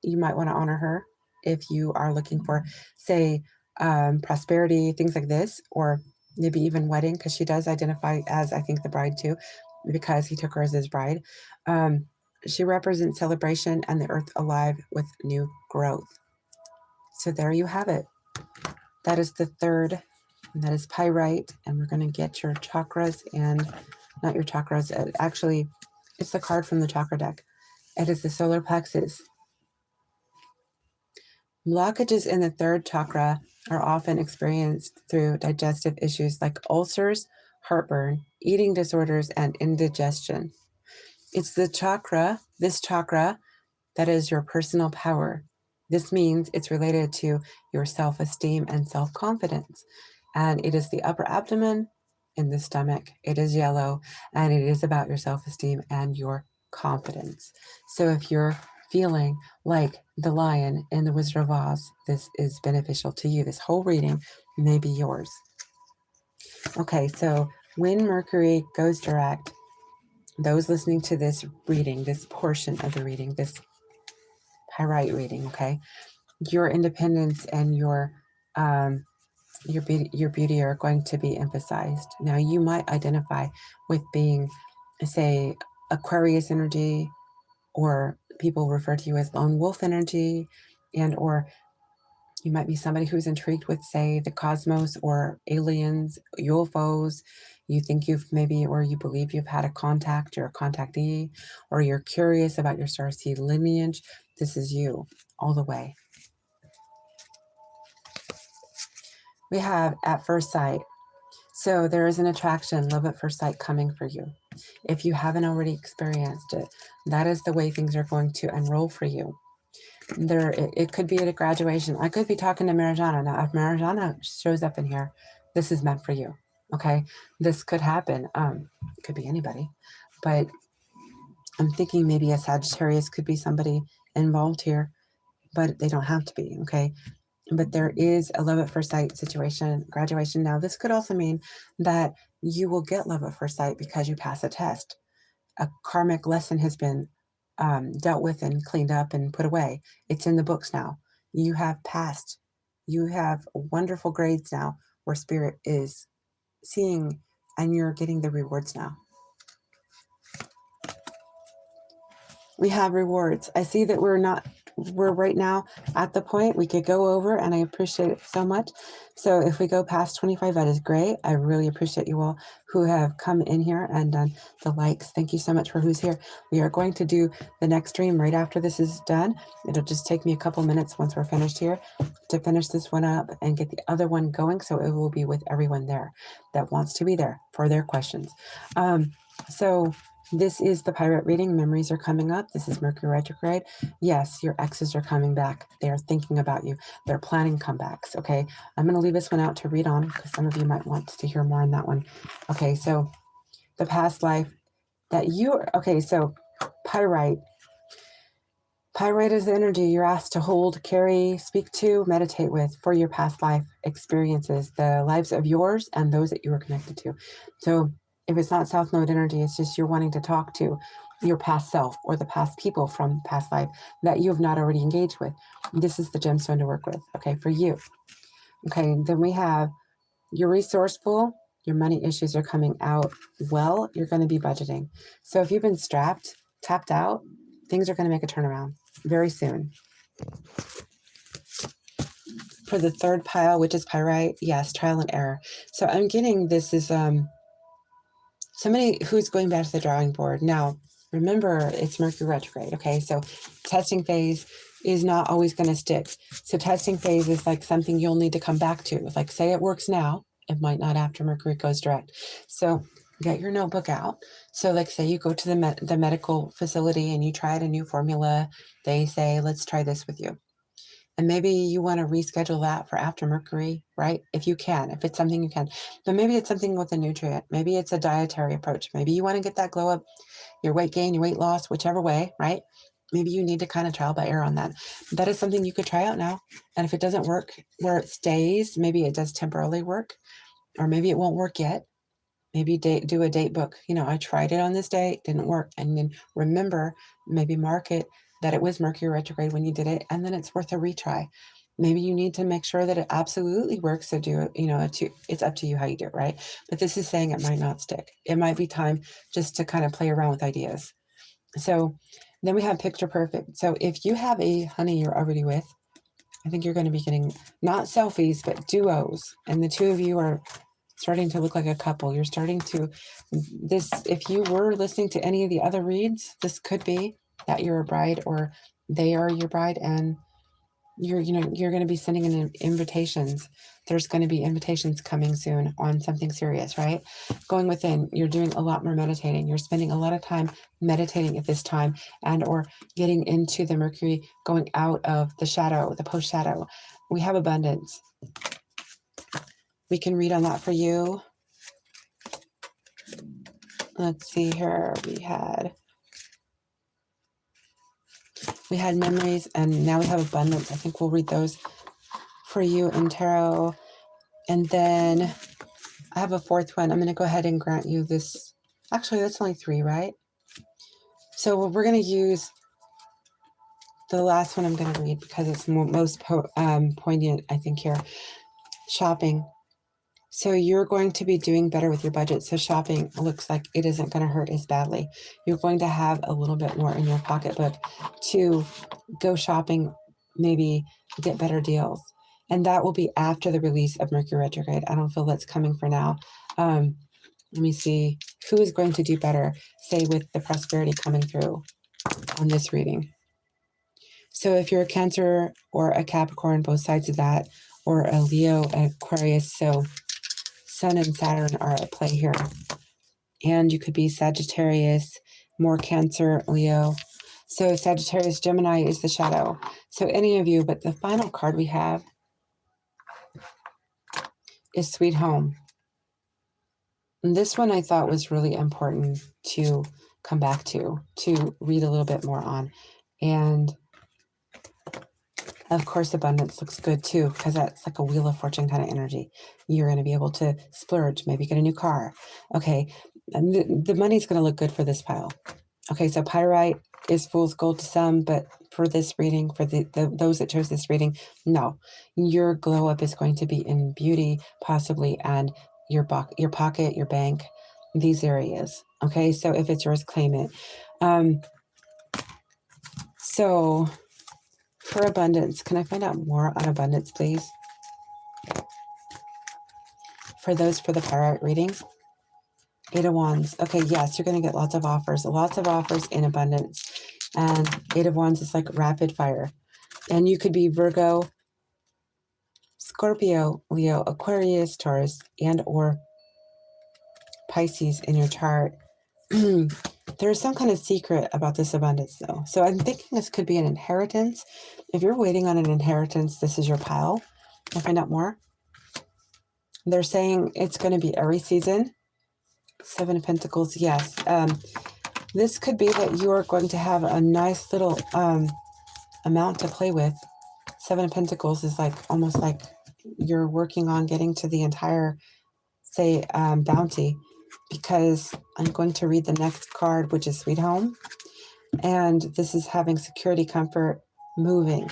you might want to honor her if you are looking for, say, prosperity, things like this, or maybe even wedding, because she does identify as, I think, the bride too, because he took her as his bride. She represents celebration and the earth alive with new growth. So there you have it. That is the third, and that is Pyrite, and we're going to get your chakras, and not your chakras, actually, it's the card from the chakra deck. It is the solar plexus. Blockages in the third chakra are often experienced through digestive issues like ulcers, heartburn, eating disorders, and indigestion. It's this chakra, that is your personal power. This means it's related to your self-esteem and self-confidence. And it is the upper abdomen in the stomach. It is yellow, and it is about your self-esteem and your confidence. So if you're feeling like the lion in the Wizard of Oz, this is beneficial to you. This whole reading may be yours. Okay, so when Mercury goes direct, those listening to this reading, this portion of the reading, this Pyrite reading, okay, your independence and your beauty are going to be emphasized. Now, you might identify with being, say, Aquarius energy, or people refer to you as lone wolf energy, and or you might be somebody who's intrigued with, say, the cosmos or aliens, UFOs. You think you've maybe, or you believe you've had a contact, you're a contactee, or you're curious about your starseed lineage. This is you all the way. We have at first sight. So there is an attraction, love at first sight coming for you. If you haven't already experienced it, that is the way things are going to unroll for you. It could be at a graduation. I could be talking to Marijana. Now, if Marijana shows up in here, this is meant for you. Okay, this could happen. It could be anybody, but I'm thinking maybe a Sagittarius could be somebody involved here, but they don't have to be. Okay, but there is a love at first sight situation, graduation. Now, this could also mean that you will get love at first sight because you pass a test. A karmic lesson has been dealt with and cleaned up and put away. It's in the books now. You have passed. You have wonderful grades now where spirit is seeing, and you're getting the rewards now. We have rewards. I see that we're right now at the point we could go over, and I appreciate it so much. So if we go past 25, that is great. I really appreciate you all who have come in here and done the likes. Thank you so much for who's here. We are going to do the next stream right after this is done. It'll just take me a couple minutes once we're finished here to finish this one up and get the other one going. So it will be with everyone there that wants to be there for their questions. So this is the Pirate reading. Memories are coming up. This is Mercury retrograde. Yes, your exes are coming back. They are thinking about you. They're planning comebacks. Okay, I'm going to leave this one out to read on because some of you might want to hear more on that one. Okay, so the past life that you are. Okay, so Pyrite. Pyrite is the energy you're asked to hold, carry, speak to, meditate with for your past life experiences, the lives of yours and those that you were connected to. So If it's not South Node energy, it's just you're wanting to talk to your past self or the past people from past life that you have not already engaged with. This is the gemstone to work with, okay, for you. Okay, then we have you're resourceful, your money issues are coming out well, you're going to be budgeting. So if you've been strapped, tapped out, things are going to make a turnaround very soon. For the third pile, which is pyrite, yes, trial and error. So I'm getting this is somebody who's going back to the drawing board. Now, remember, it's Mercury retrograde, okay? So testing phase is not always going to stick. So testing phase is like something you'll need to come back to. Like, say it works now, it might not after Mercury goes direct. So get your notebook out. So like, say you go to the medical facility and you tried a new formula. They say, let's try this with you. And maybe you want to reschedule that for after Mercury, right? If you can, if it's something you can. But maybe it's something with a nutrient. Maybe it's a dietary approach. Maybe you want to get that glow up, your weight gain, your weight loss, whichever way, right? Maybe you need to kind of trial by error on that. That is something you could try out now. And if it doesn't work where it stays, maybe it does temporarily work, or maybe it won't work yet. Maybe do a date book. You know, I tried it on this day, didn't work. And then remember, maybe mark it that it was Mercury retrograde when you did it, and then it's worth a retry. Maybe you need to make sure that it absolutely works. So do it, you know, it's up to you how you do it, right? But this is saying it might not stick. It might be time just to kind of play around with ideas. So then we have picture perfect. So if you have a honey you're already with, I think you're going to be getting not selfies, but duos. And the two of you are starting to look like a couple. You're starting to, if you were listening to any of the other reads, this could be that you're a bride or they are your bride, and you're going to be sending in invitations. There's going to be invitations coming soon on something serious, right? Going within, you're doing a lot more meditating. You're spending a lot of time meditating at this time, and or getting into the Mercury, going out of the shadow, the post shadow. We have abundance. We can read on that for you. Let's see here. We had memories, and now we have abundance. I think we'll read those for you in tarot. And then I have a fourth one. I'm going to go ahead and grant you this. Actually, that's only 3, right? So we're going to use the last one I'm going to read because it's most poignant, I think, here. Shopping. So you're going to be doing better with your budget. So shopping looks like it isn't going to hurt as badly. You're going to have a little bit more in your pocketbook to go shopping, maybe get better deals. And that will be after the release of Mercury retrograde. I don't feel that's coming for now. Let me see who is going to do better, say with the prosperity coming through on this reading. So if you're a Cancer or a Capricorn, both sides of that, or a Leo, Aquarius, so Sun and Saturn are at play here. And you could be Sagittarius, more Cancer, Leo. So Sagittarius, Gemini is the shadow. So any of you, but the final card we have is Sweet Home. And this one I thought was really important to come back to read a little bit more on. And of course, abundance looks good too, because that's like a Wheel of Fortune kind of energy. You're going to be able to splurge, maybe get a new car. Okay, and the money's going to look good for this pile. Okay, so pyrite is fool's gold to some, but for this reading, for those that chose this reading, no. Your glow up is going to be in beauty, possibly, and your pocket, your bank, these areas. Okay, so if it's yours, claim it. So for abundance, can I find out more on abundance, please? For those for the pyrite reading. 8 of Wands. Okay, yes, you're going to get lots of offers in abundance. And 8 of Wands is like rapid fire. And you could be Virgo, Scorpio, Leo, Aquarius, Taurus, and or Pisces in your chart. There's some kind of secret about this abundance, though. So I'm thinking this could be an inheritance. If you're waiting on an inheritance, this is your pile. I'll find out more. They're saying it's going to be every season. 7 of Pentacles, yes. This could be that you are going to have a nice little amount to play with. 7 of Pentacles is like almost like you're working on getting to the entire, say, bounty. because I'm going to read the next card, which is Sweet Home. And this is having security, comfort, moving.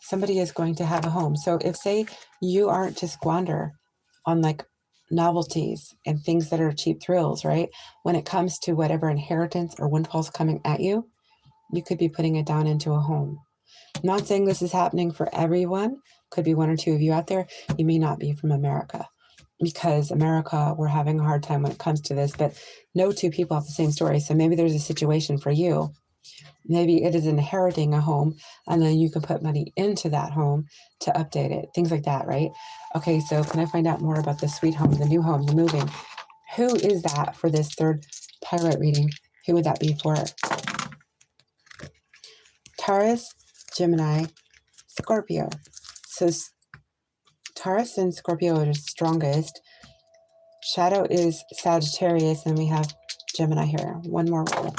Somebody is going to have a home. So if, say, you aren't to squander on like novelties and things that are cheap thrills, right? When it comes to whatever inheritance or windfalls coming at you, you could be putting it down into a home. I'm not saying this is happening for everyone. Could be one or two of you out there. You may not be from America, because America, we're having a hard time when it comes to this, but no two people have the same story. So maybe there's a situation for you. Maybe it is inheriting a home, and then you can put money into that home to update it, things like that, right? Okay, so can I find out more about the sweet home, the new home, the moving? Who is that for this third pirate reading? Who would that be for? Taurus, Gemini, Scorpio. So Taurus and Scorpio are strongest. Shadow is Sagittarius, and we have Gemini here. One more roll.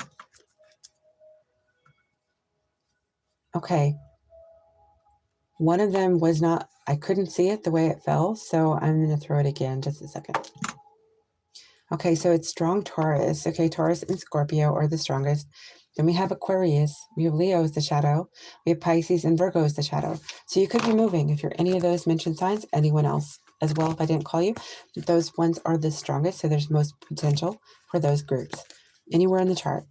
Okay. One of them was not, I couldn't see it the way it fell, so I'm going to throw it again just a second. Okay, so it's strong Taurus. Okay, Taurus and Scorpio are the strongest. Then we have Aquarius. We have Leo as the shadow. We have Pisces and Virgo as the shadow. So you could be moving if you're any of those mentioned signs, anyone else as well if I didn't call you. Those ones are the strongest, so there's most potential for those groups. Anywhere in the chart.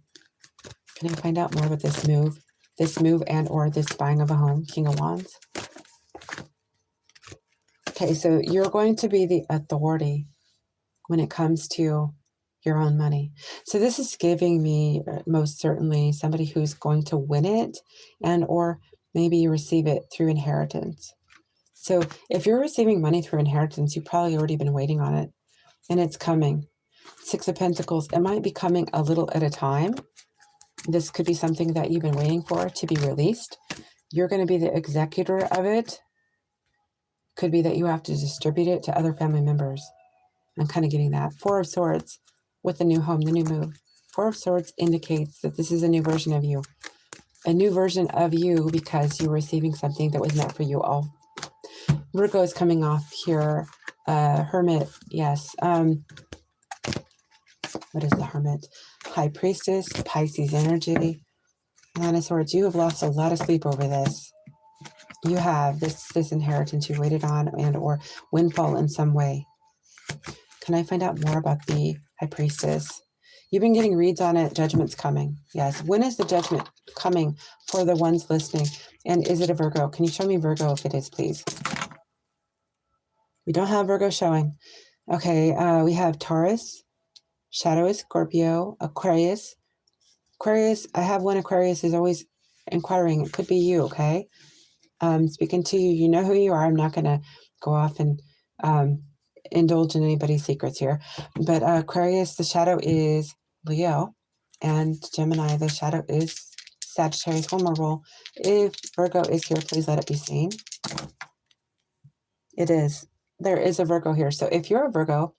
Can I find out more about this move? This move and or this buying of a home? King of Wands. Okay, so you're going to be the authority when it comes to your own money. So this is giving me most certainly somebody who's going to win it, and or maybe you receive it through inheritance. So if you're receiving money through inheritance, you've probably already been waiting on it, and it's coming. Six of Pentacles, it might be coming a little at a time. This could be something that you've been waiting for to be released. You're going to be the executor of it. Could be that you have to distribute it to other family members. I'm kind of getting that. Four of Swords with the new home, the new move. Four of Swords indicates that this is a new version of you. A new version of you because you're receiving something that was meant for you all. Virgo is coming off here. Hermit, yes. What is the Hermit? High Priestess, Pisces energy. Nine of Swords, you have lost a lot of sleep over this. You have this inheritance you waited on and or windfall in some way. Can I find out more about the High Priestess? You've been getting reads on it. Judgment's coming. Yes. When is the judgment coming for the ones listening? And is it a Virgo? Can you show me Virgo if it is, please? We don't have Virgo showing. Okay. We have Taurus. Shadow is Scorpio. Aquarius. Aquarius. I have one Aquarius is always inquiring. It could be you. Okay. Speaking to you. You know who you are. I'm not going to go off and indulge in anybody's secrets here, but Aquarius, the shadow is Leo, and Gemini, the shadow is Sagittarius. One more roll. If Virgo is here, please let it be seen. It is. There is a Virgo here. So if you're a Virgo,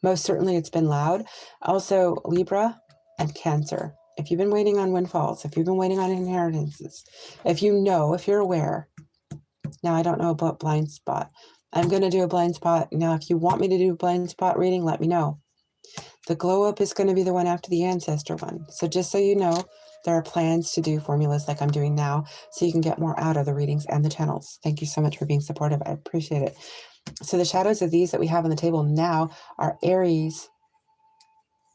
most certainly it's been loud. Also Libra and Cancer. If you've been waiting on windfalls, if you've been waiting on inheritances, if you know, if you're aware. Now I don't know about blind spot. I'm going to do a blind spot. Now, if you want me to do a blind spot reading, let me know. The glow up is going to be the one after the ancestor one. So just so you know, there are plans to do formulas like I'm doing now so you can get more out of the readings and the channels. Thank you so much for being supportive. I appreciate it. So the shadows of these that we have on the table now are Aries,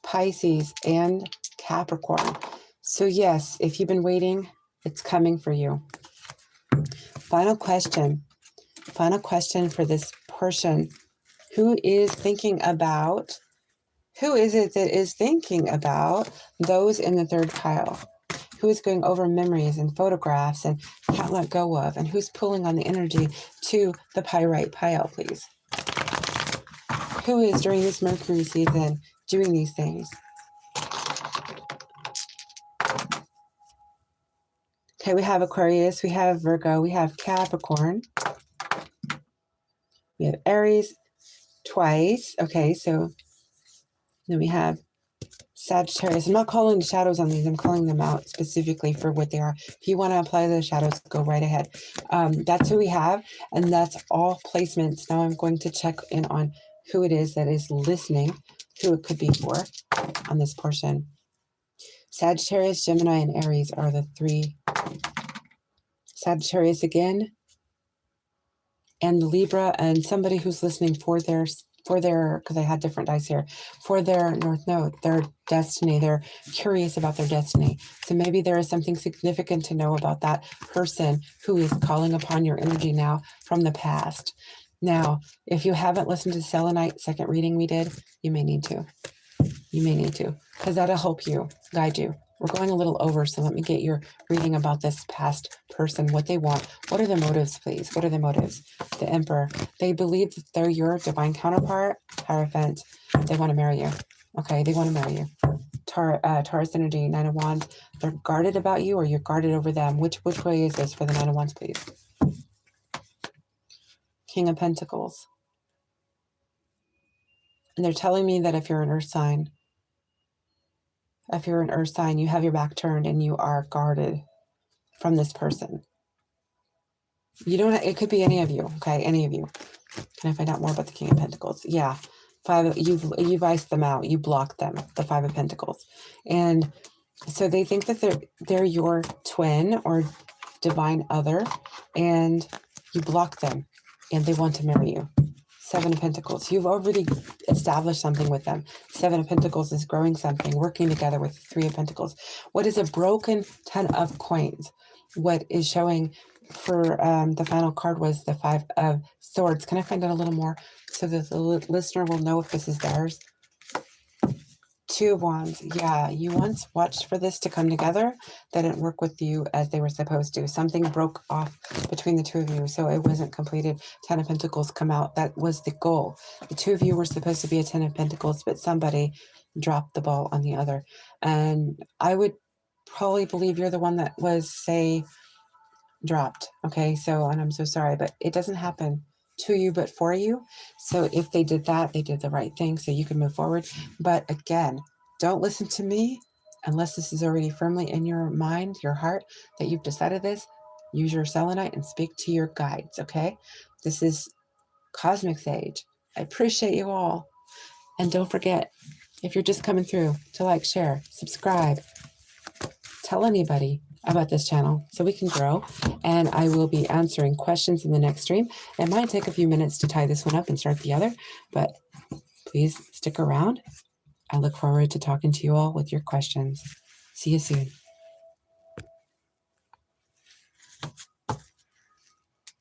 Pisces, and Capricorn. So yes, if you've been waiting, it's coming for you. Final question. Final question for this person. Who is thinking about, who is it that is thinking about those in the third pile? Who is going over memories and photographs and can't let go of? And who's pulling on the energy to the pyrite pile, please? Who is during this Mercury season doing these things? Okay, we have Aquarius, we have Virgo, we have Capricorn. We have Aries twice. Okay, so then we have Sagittarius. I'm not calling the shadows on these. I'm calling them out specifically for what they are. If you want to apply those shadows, go right ahead. That's who we have, and that's all placements. Now I'm going to check in on who it is that is listening who it could be for on this portion. Sagittarius, Gemini, and Aries are the three. Sagittarius again, and Libra, and somebody who's listening for their, because I had different dice here, for their North Node, their destiny. They're curious about their destiny. So maybe there is something significant to know about that person who is calling upon your energy now from the past. Now, if you haven't listened to selenite second reading we did, you may need to. You may need to, because that'll help you, guide you. We're going a little over, so let me get your reading about this past person, what they want. What are the motives, please? What are the motives? The Emperor. They believe that they're your divine counterpart. Hierophant. They want to marry you. Okay, they want to marry you. Taurus energy, Nine of Wands. They're guarded about you, or you're guarded over them. Which way is this for the Nine of Wands, please? King of Pentacles. And they're telling me that if you're an earth sign, you have your back turned and you are guarded from this person. You don't, it could be any of you, okay? Any of you. Can I find out more about the King of Pentacles? Yeah. You've iced them out. You blocked them, the Five of Pentacles. And so they think that they're your twin or divine other, and you block them and they want to marry you. Seven of Pentacles. You've already established something with them. Seven of Pentacles is growing something, working together with Three of Pentacles. What is a broken Ten of Coins? What is showing for the final card was the Five of Swords. Can I find out a little more so that the listener will know if this is theirs? Two of Wands. Yeah, you once watched for this to come together. They didn't work with you as they were supposed to. Something broke off between the two of you, so it wasn't completed. Ten of Pentacles come out. That was the goal. The two of you were supposed to be a Ten of Pentacles, but somebody dropped the ball on the other. And I would probably believe you're the one that was, say, dropped. Okay, so, and I'm so sorry, but it doesn't happen to you but for you. So if they did that, they did the right thing, so you can move forward. But again, don't listen to me unless this is already firmly in your mind, your heart, that you've decided this. Use your selenite and speak to your guides. Okay, this is Cosmic Sage. I appreciate you all, and don't forget, if you're just coming through, to like, share, subscribe, tell anybody about this channel so we can grow. And I will be answering questions in the next stream. It might take a few minutes to tie this one up and start the other, but please stick around. I look forward to talking to you all with your questions. See you soon.